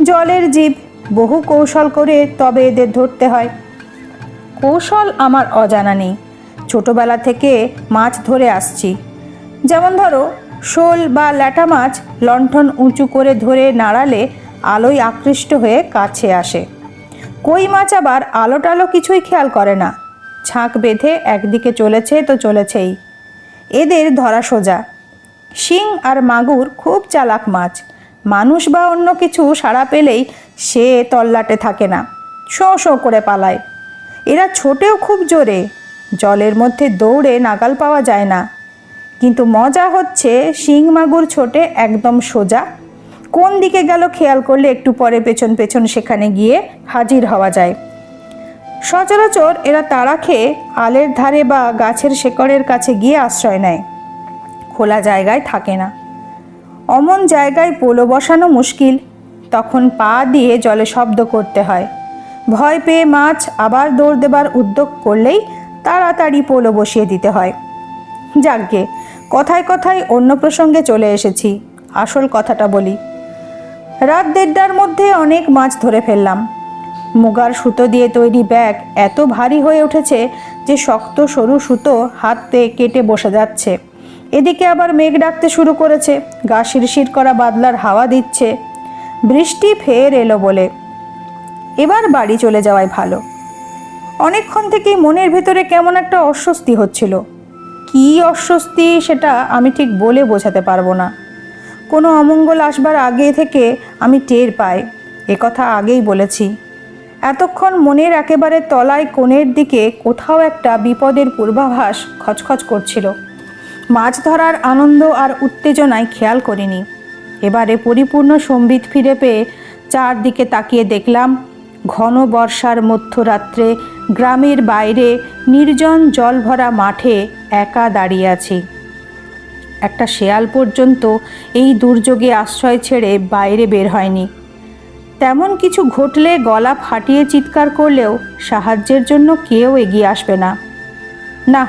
জলের জীব, বহু কৌশল করে তবে এদের ধরতে হয়। কৌশল আমার অজানা নেই, ছোটবেলা থেকে মাছ ধরে আসছি। যেমন ধরো, শোল বা ল্যাটা মাছ লণ্ঠন উঁচু করে ধরে নাড়ালে আলোয় আকৃষ্ট হয়ে কাছে আসে। কই মাছ আবার আলো টালো কিছুই খেয়াল করে না, ছাঁক বেঁধে একদিকে চলেছে তো চলেছেই। এদের ধরা সোজা। শিং আর মাগুর খুব চালাক মাছ। মানুষ বা অন্য কিছু সাড়া পেলেই সে তল্লাটে থাকে না, শোঁ শোঁ করে পালায়। এরা ছোটেও খুব জোরে, জলের মধ্যে দৌড়ে নাগাল পাওয়া যায় না। কিন্তু মজা হচ্ছে শিং মাগুর ছোটে একদম সোজা, কোন দিকে গেল খেয়াল করলে একটু পরে পেছন পেছন সেখানে গিয়ে হাজির হওয়া যায়। সচরাচর এরা তাড়া খেয়ে আলের ধারে বা গাছের শেকড়ের কাছে গিয়ে আশ্রয় নেয়, খোলা জায়গায় থাকে না। অমন জায়গায় পোলো বসানো মুশকিল, তখন পা দিয়ে জলে শব্দ করতে হয়। ভয় পেয়ে মাছ আবার দৌড় দেবার উদ্যোগ করলেই তাড়াতাড়ি পোলো বসিয়ে দিতে হয়। যাকগে, কথায় কথায় অন্য প্রসঙ্গে চলে এসেছি, আসল কথাটা বলি। রাত 1:30টার মধ্যে অনেক মাছ ধরে ফেললাম। মুগার সুতো দিয়ে তৈরি ব্যাগ এত ভারী হয়ে উঠেছে যে শক্ত সরু সুতো হাতে কেটে বসে যাচ্ছে। এদিকে আবার মেঘ ডাকতে শুরু করেছে, গা শিরশির করা বাদলার হাওয়া দিচ্ছে। বৃষ্টি ফের এলো বলে এবার বাড়ি চলে যাওয়াই ভালো। অনেকক্ষণ থেকেই মনের ভেতরে কেমন একটা অস্বস্তি হচ্ছিল। কি অস্বস্তি সেটা আমি ঠিক বলে বোঝাতে পারবো না। কোনো অমঙ্গল আসবার আগে থেকে আমি টের পাই, একথা আগেই বলেছি। এতক্ষণ মনের একেবারে তলায় কোণের দিকে কোথাও একটা বিপদের পূর্বাভাস খচখচ করছিল। মাছ ধরার আনন্দ আর উত্তেজনায় খেয়াল করিনি। এবারে পরিপূর্ণ সম্বিত ফিরে পেয়ে চারদিকে তাকিয়ে দেখলাম ঘন বর্ষার মধ্যরাত্রে গ্রামের বাইরে নির্জন জলভরা মাঠে একা দাঁড়িয়ে আছি। একটা শেয়াল পর্যন্ত এই দুর্যোগে আশ্রয় ছেড়ে বাইরে বের হয়নি। তেমন কিছু ঘটলে গলা ফাটিয়ে চিৎকার করলেও সাহায্যের জন্য কেউ এগিয়ে আসবে না। না,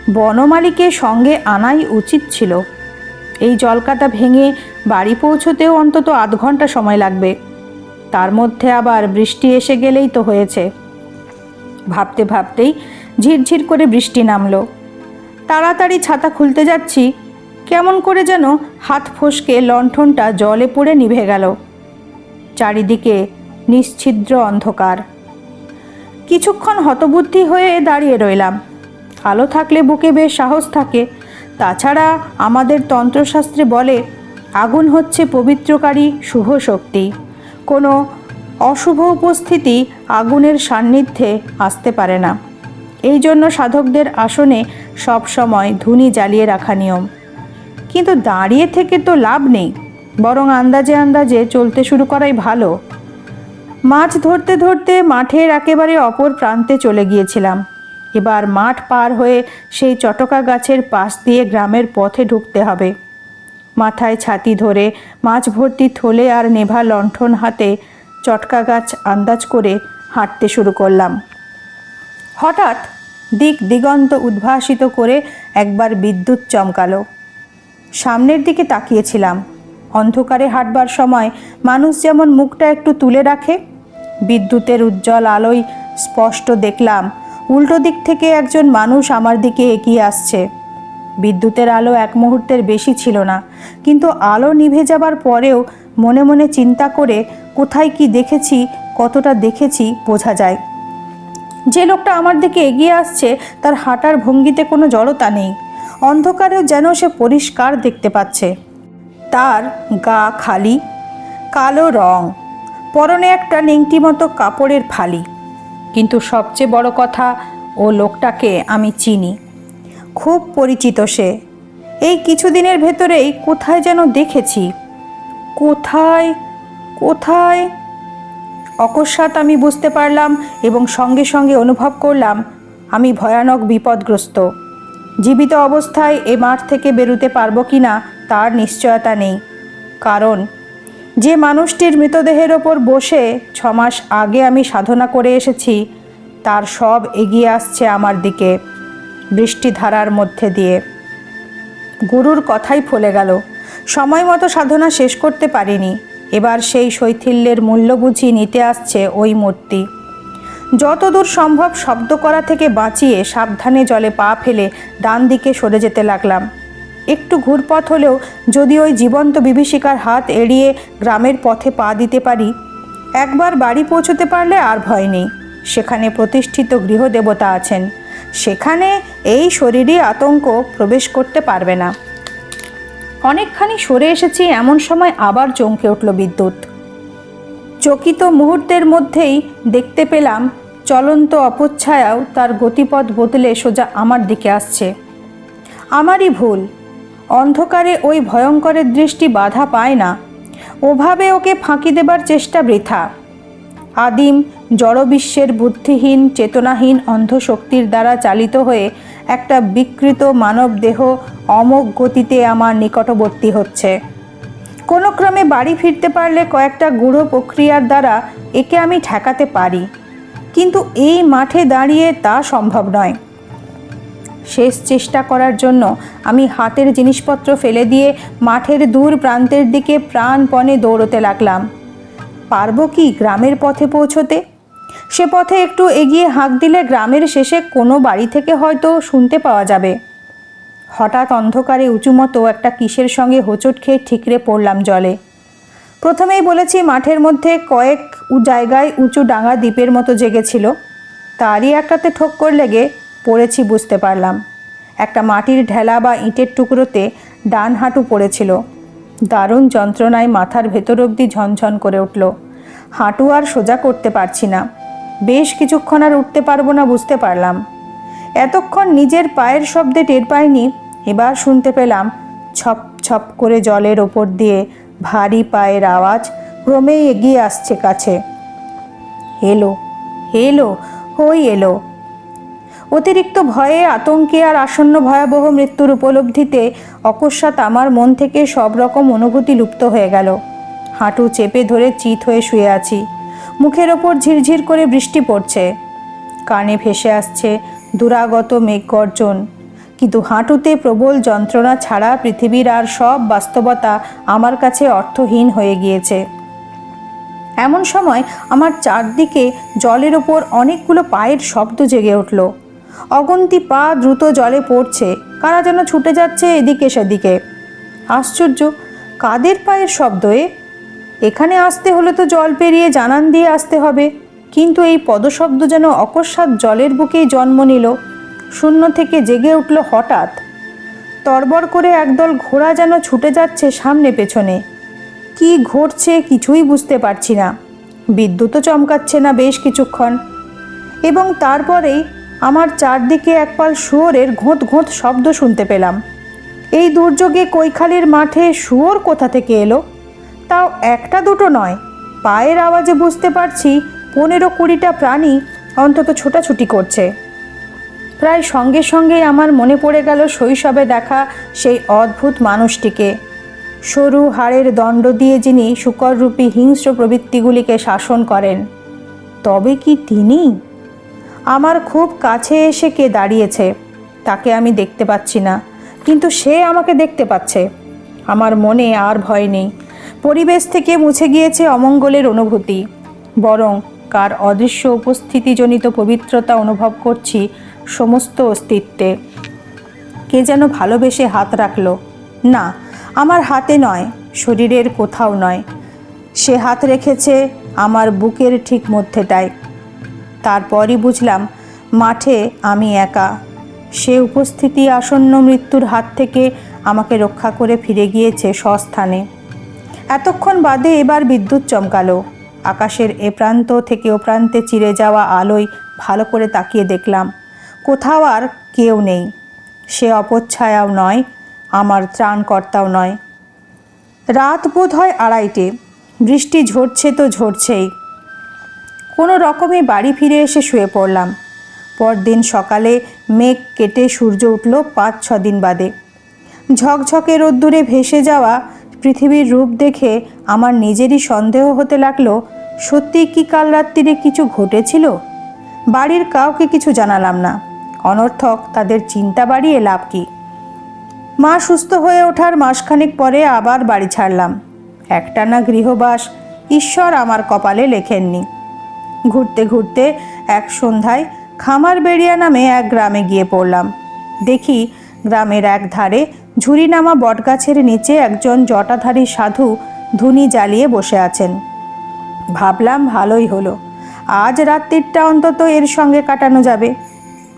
বনমালীকে সঙ্গে আনাই উচিত ছিল। এই জলকাটা ভেঙে বাড়ি পৌঁছতেও অন্তত আধ ঘন্টা সময় লাগবে। তার মধ্যে আবার বৃষ্টি এসে গেলেই তো হয়েছে। ভাবতে ভাবতেই ঝিরঝির করে বৃষ্টি নামলো। তাড়াতাড়ি ছাতা খুলতে যাচ্ছি, কেমন করে যেন হাত ফসকে লণ্ঠনটা জলে পড়ে নিভে গেল। চারিদিকে নিশ্ছিদ্র অন্ধকার। কিছুক্ষণ হতবুদ্ধি হয়ে দাঁড়িয়ে রইলাম। আলো থাকলে বুকে বেশ সাহস থাকে। তাছাড়া আমাদের তন্ত্রশাস্ত্রে বলে আগুন হচ্ছে পবিত্রকারী শুভ শক্তি। কোনো অশুভ উপস্থিতি আগুনের সান্নিধ্যে আসতে পারে না। এই জন্য সাধকদের আসনে সব সময় ধুনি জ্বালিয়ে রাখা নিয়ম। কিন্তু দাঁড়িয়ে থেকে তো লাভ নেই, বরং আন্দাজে আন্দাজে চলতে শুরু করাই ভালো। মাছ ধরতে ধরতে মাঠের একেবারে অপর প্রান্তে চলে গিয়েছিলাম। এবার মাঠ পার হয়ে সেই চটকা গাছের পাশ দিয়ে গ্রামের পথে ঢুকতে হবে। মাথায় ছাতি ধরে মাছ ভর্তি থলে আর নেভা লণ্ঠন হাতে চটকা গাছ আন্দাজ করে হাঁটতে শুরু করলাম। হঠাৎ দিক দিগন্ত উদ্ভাসিত করে একবার বিদ্যুৎ চমকালো। সামনের দিকে তাকিয়েছিলাম। অন্ধকারে হাঁটবার সময় মানুষ যেমন মুখটা একটু তুলে রাখে, বিদ্যুতের উজ্জ্বল আলোয় স্পষ্ট দেখলাম উল্টো দিক থেকে একজন মানুষ আমার দিকে এগিয়ে আসছে। বিদ্যুতের আলো এক মুহূর্তের বেশি ছিল না, কিন্তু আলো নিভে যাবার পরেও মনে মনে চিন্তা করে কোথায় কি দেখেছি, কতটা দেখেছি বোঝা যায়। যে লোকটা আমার দিকে এগিয়ে আসছে তার হাঁটার ভঙ্গিতে কোনো জড়তা নেই। অন্ধকারেও যেন সে পরিষ্কার দেখতে পাচ্ছে। তার গা খালি, কালো রং, পরনে একটা নেংটি মতো কাপড়ের ফালি। কিন্তু সবচেয়ে বড় কথা, ও লোকটাকে আমি চিনি, খুব পরিচিত সে। এই কিছুদিনের ভেতরেই কোথায় যেন দেখেছি। কোথায় কোথায় অকস্মাৎ আমি বুঝতে পারলাম এবং সঙ্গে সঙ্গে অনুভব করলাম আমি ভয়ানক বিপদগ্রস্ত। জীবিত অবস্থায় এ মাঠ থেকে বেরোতে পারবো কি না তার নিশ্চয়তা নেই। কারণ যে মানুষটির মৃতদেহের ওপর বসে 6 মাস আগে আমি সাধনা করে এসেছি, তার সব এগিয়ে আসছে আমার দিকে বৃষ্টিধারার মধ্যে দিয়ে। গুরুর কথাই ফলে গেল। সময় মতো সাধনা শেষ করতে পারিনি। এবার সেই শৈথিল্যের মূল্য বুঝি নিতে আসছে ওই মূর্তি। যতদূর সম্ভব শব্দ করা থেকে বাঁচিয়ে সাবধানে জলে পা ফেলে ডান দিকে সরে যেতে লাগলাম। একটু ঘুরপথ হলেও যদি ওই জীবন্ত বিভীষিকার হাত এড়িয়ে গ্রামের পথে পা দিতে পারি, একবার বাড়ি পৌঁছতে পারলে আর ভয় নেই। সেখানে প্রতিষ্ঠিত গৃহদেবতা আছেন, সেখানে এই শরীরই আতঙ্ক প্রবেশ করতে পারবে না। অনেকখানি সরে এসেছি, এমন সময় আবার চমকে উঠল বিদ্যুৎ। চকিত মুহূর্তের মধ্যেই দেখতে পেলাম চলন্ত অপচ্ছায়াও তার গতিপথ বদলে সোজা আমার দিকে আসছে। আমারই ভুল, অন্ধকারে ওই ভয়ঙ্করের দৃষ্টি বাধা পায় না। ওভাবে ওকে ফাঁকি দেবার চেষ্টা বৃথা। আদিম জড়বিশ্বের বুদ্ধিহীন চেতনাহীন অন্ধশক্তির দ্বারা চালিত হয়ে একটা বিকৃত মানব দেহ অমোঘ গতিতে আমার নিকটবর্তী হচ্ছে। কোনো ক্রমে বাড়ি ফিরতে পারলে কয়েকটা গূঢ় প্রক্রিয়ার দ্বারা একে আমি ঠেকাতে পারি, কিন্তু এই মাঠে দাঁড়িয়ে তা সম্ভব নয়। শেষ চেষ্টা করার জন্য আমি হাতের জিনিসপত্র ফেলে দিয়ে মাঠের দূর প্রান্তের দিকে প্রাণপণে দৌড়তে লাগলাম। পারবো কি গ্রামের পথে পৌঁছতে? সে পথে একটু এগিয়ে হাঁক দিলে গ্রামের শেষে কোনো বাড়ি থেকে হয়তো শুনতে পাওয়া যাবে। হঠাৎ অন্ধকারে উঁচুমতো একটা কিসের সঙ্গে হোঁচট খেয়ে ঠিকরে পড়লাম জলে। প্রথমেই বলেছি মাঠের মধ্যে কয়েক জায়গায় উঁচু ডাঙা দ্বীপের মতো জেগেছিল, তারই একটাতে ঠোক্কর লেগে পড়েছি বুঝতে পারলাম। একটা মাটির ঢেলা বা ইটের টুকরোতে ডান হাঁটু পড়েছিল। দারুণ যন্ত্রণায় মাথার ভেতর অবধি ঝনঝন করে উঠল। হাঁটু আর সোজা করতে পারছি না। বেশ কিছুক্ষণ আর উঠতে পারবো না বুঝতে পারলাম। এতক্ষণ নিজের পায়ের শব্দে টের পাইনি, এবার শুনতে পেলাম ছপ ছপ করে জলের ওপর দিয়ে ভারী পায়ের আওয়াজ ক্রমেই এগিয়ে আসছে কাছে। এলো এলো ওই এলো। অতিরিক্ত ভয়ে আতঙ্কে আর আসন্ন ভয়াবহ মৃত্যুর উপলব্ধিতে অকস্মাৎ আমার মন থেকে সব রকম অনুভূতি লুপ্ত হয়ে গেল। হাঁটু চেপে ধরে চিত হয়ে শুয়ে আছি। মুখের ওপর ঝিরঝির করে বৃষ্টি পড়ছে। কানে ভেসে আসছে দুরাগত মেঘ গর্জন। কিন্তু হাঁটুতে প্রবল যন্ত্রণা ছাড়া পৃথিবীর আর সব বাস্তবতা আমার কাছে অর্থহীন হয়ে গিয়েছে। এমন সময় আমার চারদিকে জলের ওপর অনেকগুলো পায়ের শব্দ জেগে উঠল। অগন্তি পা দ্রুত জলে পড়ছে, কারা যেন ছুটে যাচ্ছে এদিকে সেদিকে। আশ্চর্য, কাদের পায়ের শব্দ এখানে আসতে হলে তো জল পেরিয়ে জানান দিয়ে আসতে হবে, কিন্তু এই পদশব্দ যেন অকস্মাৎ জলের বুকেই জন্ম নিল। শূন্য থেকে জেগে উঠল হঠাৎ। তরবর করে একদল ঘোড়া যেন ছুটে যাচ্ছে সামনে পেছনে। কি ঘটছে কিছুই বুঝতে পারছি না। বিদ্যুৎও চমকাচ্ছে না বেশ কিছুক্ষণ, এবং তারপরেই আমার চারদিকে একপাল শুয়োরের ঘোঁত ঘোঁত শব্দ শুনতে পেলাম। এই দুর্যোগে কৈখালির মাঠে শুয়োর কোথা থেকে এলো? তাও একটা দুটো নয়, পায়ের আওয়াজে বুঝতে পারছি 15-20টা প্রাণী অন্তত ছোটাছুটি করছে। প্রায় সঙ্গে সঙ্গেই আমার মনে পড়ে গেল শৈশবে দেখা সেই অদ্ভুত মানুষটিকে, সরু হাড়ের দণ্ড দিয়ে যিনি শূকররূপী হিংস্র প্রবৃত্তিগুলিকে শাসন করেন। তবে কি তিনি? আমার খুব কাছে এসে কে দাঁড়িয়েছে, তাকে আমি দেখতে পাচ্ছি না, কিন্তু সে আমাকে দেখতে পাচ্ছে। আমার মনে আর ভয় নেই, পরিবেশ থেকে মুছে গিয়েছে অমঙ্গলের অনুভূতি, বরং কার অদৃশ্য উপস্থিতিজনিত পবিত্রতা অনুভব করছি সমস্ত অস্তিত্বে। কে যেন ভালোবেসে হাত রাখল, না আমার হাতে নয়, শরীরের কোথাও নয়, সে হাত রেখেছে আমার বুকের ঠিক মধ্যেটায়। তারপরই বুঝলাম মাঠে আমি একা। সে উপস্থিতি আসন্ন মৃত্যুর হাত থেকে আমাকে রক্ষা করে ফিরে গিয়েছে স্বস্থানে। এতক্ষণ বাদে এবার বিদ্যুৎ চমকালো। আকাশের এ প্রান্ত থেকে ও প্রান্তে চিরে যাওয়া আলোয় ভালো করে তাকিয়ে দেখলাম কোথাও আর কেউ নেই। সে অপচ্ছায়াও নয়, আমার ত্রাণকর্তাও নয়। রাত বোধ হয় 2:30। বৃষ্টি ঝরছে তো ঝরছেই। কোনো রকমে বাড়ি ফিরে এসে শুয়ে পড়লাম। পরদিন সকালে মেঘ কেটে সূর্য উঠল 5-6 দিন বাদে। ঝকঝকে রোদ্দুরে ভেসে যাওয়া পৃথিবীর রূপ দেখে আমার নিজেরই সন্দেহ হতে লাগলো, সত্যি কি কাল রাত্রিরে কিছু ঘটেছিল? বাড়ির কাউকে কিছু জানালাম না, অনর্থক তাদের চিন্তা বাড়িয়ে লাভ কি? মা সুস্থ হয়ে ওঠার মাসখানেক পরে আবার বাড়ি ছাড়লাম। একটানা গৃহবাস ঈশ্বর আমার কপালে লেখেননি। ঘুরতে ঘুরতে এক সন্ধ্যায় খামারবেড়িয়া নামে এক গ্রামে গিয়ে পড়লাম। দেখি গ্রামের এক ধারে ঝুরিনামা বটগাছের নিচে একজন জটাধারী সাধু ধুনি জ্বালিয়ে বসে আছেন। ভাবলাম ভালোই হলো, আজ রাত্রিটা অন্তত এর সঙ্গে কাটানো যাবে।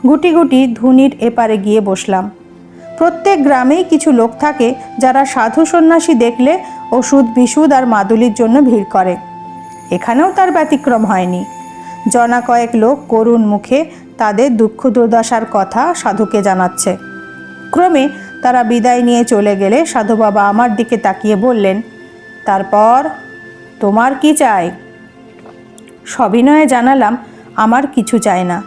গুটি গুটি ধুনির এপারে গিয়ে বসলাম। প্রত্যেক গ্রামেই কিছু লোক থাকে যারা সাধু সন্ন্যাসী দেখলে ওষুধ বিশুধ আর মাদুলির জন্য ভিড় করে। এখানেও তার ব্যতিক্রম হয়নি। জনা কয়েক লোক করুণ মুখে তাদের দুঃখ দুর্দশার কথা সাধুকে জানাচ্ছে। ক্রমে তারা বিদায় নিয়ে চলে গেলে সাধু বাবা আমার দিকে তাকিয়ে বললেন, তারপর তোমার কি চাই? সবিনয়ে জানালাম আমার কিছু চাই না।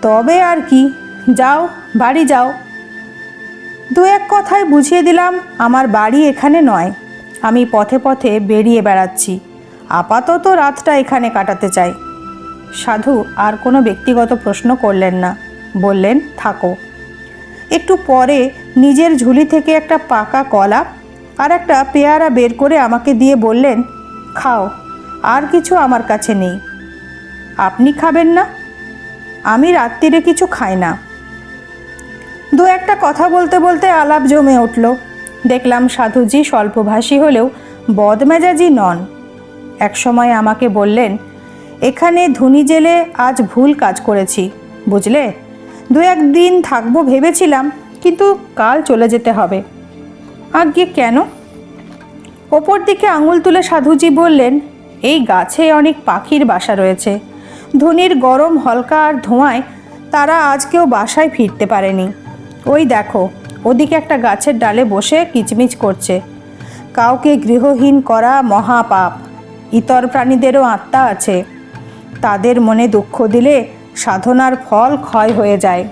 তবে আর কি, যাও বাড়ি যাও। দু এক কথায় বুঝিয়ে দিলাম আমার বাড়ি এখানে নয়, আমি পথে পথে বেরিয়ে বেড়াচ্ছি, আপাতত রাতটা এখানে কাটাতে চাই। সাধু আর কোনো ব্যক্তিগত প্রশ্ন করলেন না, বললেন থাকো। একটু পরে নিজের ঝুলি থেকে একটা পাকা কলা আর একটা পেয়ারা বের করে আমাকে দিয়ে বললেন, খাও, আর কিছু আমার কাছে নেই। আপনি খাবেন না? আমি রাত্রিরে কিছু খাই না। দু একটা কথা বলতে বলতে আলাপ জমে উঠল। দেখলাম সাধুজি স্বল্পভাষী হলেও বদমেজাজি নন। একসময় আমাকে বললেন, এখানে ধুনি জেলে আজ ভুল কাজ করেছি, বুঝলে? 2-1 দিন থাকবো ভেবেছিলাম, কিন্তু কাল চলে যেতে হবে। আজ্ঞে কেন? ওপর দিকে আঙুল তুলে সাধুজি বললেন, এই গাছে অনেক পাখির বাসা রয়েছে। ধুনির গরম হলকা আর ধোঁয়ায় তারা আজ কেউ বাসায় ফিরতে পারেনি। ওই দেখো, ওদিকে একটা গাছের ডালে বসে কিচমিচ করছে। কাউকে গৃহহীন করা মহাপাপ। ইতর প্রাণীদেরও আত্মা আছে, তাদের মনে দুঃখ দিলে সাধনার ফল ক্ষয় হয়ে যায়।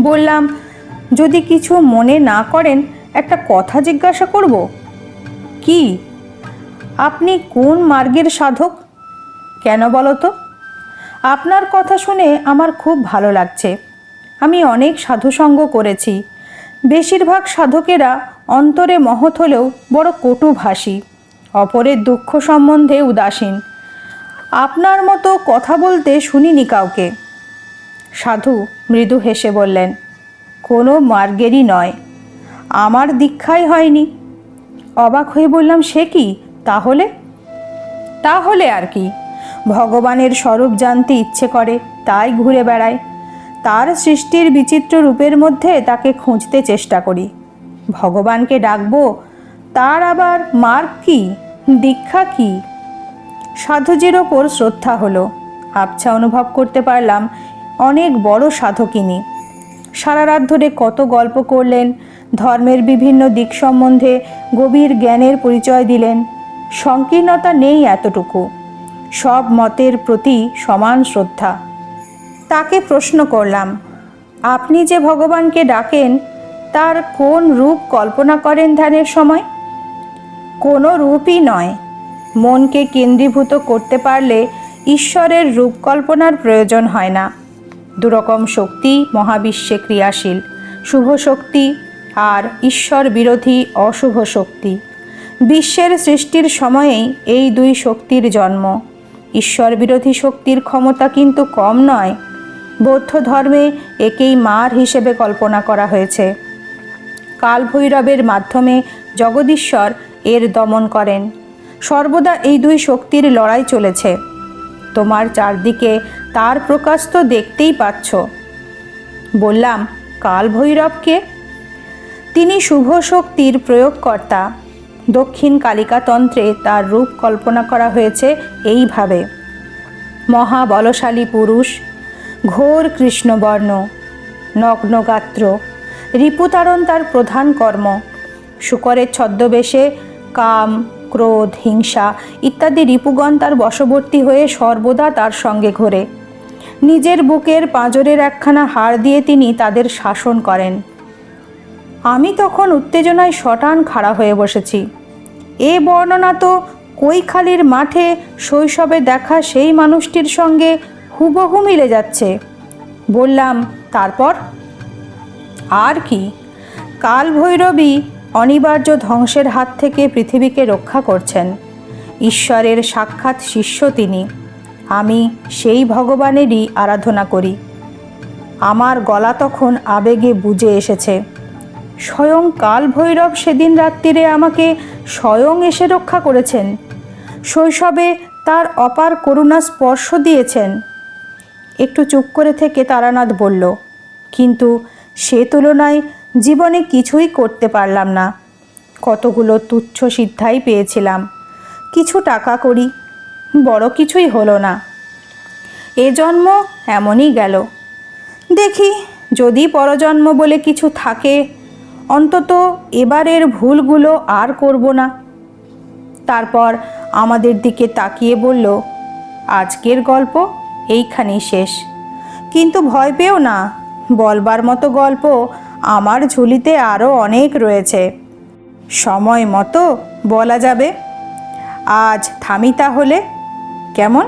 বললাম, যদি কিছু মনে না করেন একটা কথা জিজ্ঞাসা করব। কি? আপনি কোন মার্গের সাধক? কেন বলো তো? আপনার কথা শুনে আমার খুব ভালো লাগছে। আমি অনেক সাধুসঙ্গ করেছি। বেশিরভাগ সাধকেরা অন্তরে মহৎ হলেও বড় কটুভাষী, অপরের দুঃখ সম্বন্ধে উদাসীন। আপনার মতো কথা বলতে শুনিনি কাউকে। সাধু মৃদু হেসে বললেন, কোনো মার্গেরই নয়, আমার দীক্ষাই হয়নি। অবাক হয়ে বললাম, সে কি? তাহলে আর কি, ভগবানের স্বরূপ জানতে ইচ্ছে করে তাই ঘুরে বেড়ায়। তার সৃষ্টির বিচিত্র রূপের মধ্যে তাকে খুঁজতে চেষ্টা করি। ভগবানকে ডাকবো, তার আবার মার্গ কি, দীক্ষা কি? সাধুজির ওপর শ্রদ্ধা হলো। আবছা অনুভব করতে পারলাম অনেক বড় সাধকিনী। সারা রাত ধরে কত গল্প করলেন, ধর্মের বিভিন্ন দিক সম্বন্ধে গভীর জ্ঞানের পরিচয় দিলেন। সংকীর্ণতা নেই এতটুকু, সব মতের প্রতি সমান শ্রদ্ধা। তাকে প্রশ্ন করলাম, আপনি যে ভগবানকে ডাকেন তার কোন রূপ কল্পনা করেন ধ্যানের সময়? কোনো রূপই নয়, মনকে কেন্দ্রীভূত করতে পারলে ঈশ্বরের রূপ কল্পনার প্রয়োজন হয় না। দুরকম শক্তি মহাবিশ্বে ক্রিয়াশীল, শুভ শক্তি আর ঈশ্বর বিরোধী অশুভ শক্তি। বিশ্বের সৃষ্টির সময়েই এই দুই শক্তির জন্ম। ঈশ্বর বিরোধী শক্তির ক্ষমতা কিন্তু কম নয়। বৌদ্ধ ধর্মে একেই মার হিসেবে কল্পনা করা হয়েছে। কালভৈরবের মাধ্যমে জগদীশ্বর এর দমন করেন। সর্বদা এই দুই শক্তির লড়াই চলেছে। তোমার চারদিকে তার প্রকাশ তো দেখতেই পাচ্ছ। বললাম, কালভৈরবকে? তিনি শুভ শক্তির প্রয়োগকর্তা। দক্ষিণ কালিকাতন্ত্রে তার রূপ কল্পনা করা হয়েছে এইভাবে: মহাবলশালী পুরুষ, ঘোর কৃষ্ণবর্ণ, নগ্নগাত্র, রিপুতারণ তার প্রধান কর্ম। শূকরের ছদ্মবেশে কাম, ক্রোধ, হিংসা ইত্যাদি রিপুগণ তার বশবর্তী হয়ে সর্বদা তার সঙ্গে ঘোরে। নিজের বুকের পাঁজরের একখানা হাড় দিয়ে তিনি তাদের শাসন করেন। আমি তখন উত্তেজনায় শটান খাড়া হয়ে বসেছি। এ বর্ণনা তো কৈখালির মাঠে শৈশবে দেখা সেই মানুষটির সঙ্গে হুবহু মিলে যাচ্ছে। বললাম, তারপর? আর কি, কালভৈরবী অনিবার্য ধ্বংসের হাত থেকে পৃথিবীকে রক্ষা করছেন। ঈশ্বরের সাক্ষাৎ শিষ্য তিনি। আমি সেই ভগবানেরই আরাধনা করি। আমার গলা তখন আবেগে বুজে এসেছে। স্বয়ং কালভৈরব সেদিন রাত্রিরে আমাকে স্বয়ং এসে রক্ষা করেছেন। শৈশবে তার অপার করুণা স্পর্শ দিয়েছেন। একটু চুপ করে থেকে তারানাথ বলল, কিন্তু সে তুলনায় জীবনে কিছুই করতে পারলাম না। কতগুলো তুচ্ছ সিদ্ধাই পেয়েছিলাম, কিছু টাকা করি, বড় কিছুই হলো না। এ জন্ম এমনই গেল। দেখি যদি পরজন্ম বলে কিছু থাকে, অন্তত এবারের ভুলগুলো আর করব না। তারপর আমাদের দিকে তাকিয়ে বলল, আজকের গল্প এইখানেই শেষ। কিন্তু ভয় পেও না, বলবার মতো গল্প আমার ঝুলিতে আরও অনেক রয়েছে, সময় মতো বলা যাবে। আজ থামি তাহলে, কেমন?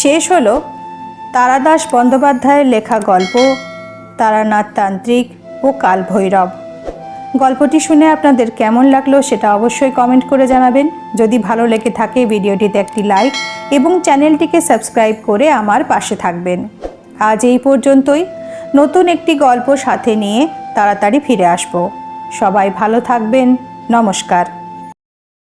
শেষ হলো তারাদাস বন্দ্যোপাধ্যায়ের লেখা গল্প তারানাথ তান্ত্রিক ও কালভৈরব। গল্পটি শুনে আপনাদের কেমন লাগলো সেটা অবশ্যই কমেন্ট করে জানাবেন। যদি ভালো লেগে থাকে ভিডিওটিতে একটি লাইক এবং চ্যানেলটিকে সাবস্ক্রাইব করে আমার পাশে থাকবেন। আজ এই পর্যন্তই। নতুন একটি গল্প সাথে নিয়ে তাড়াতাড়ি ফিরে আসব। সবাই ভালো থাকবেন। নমস্কার।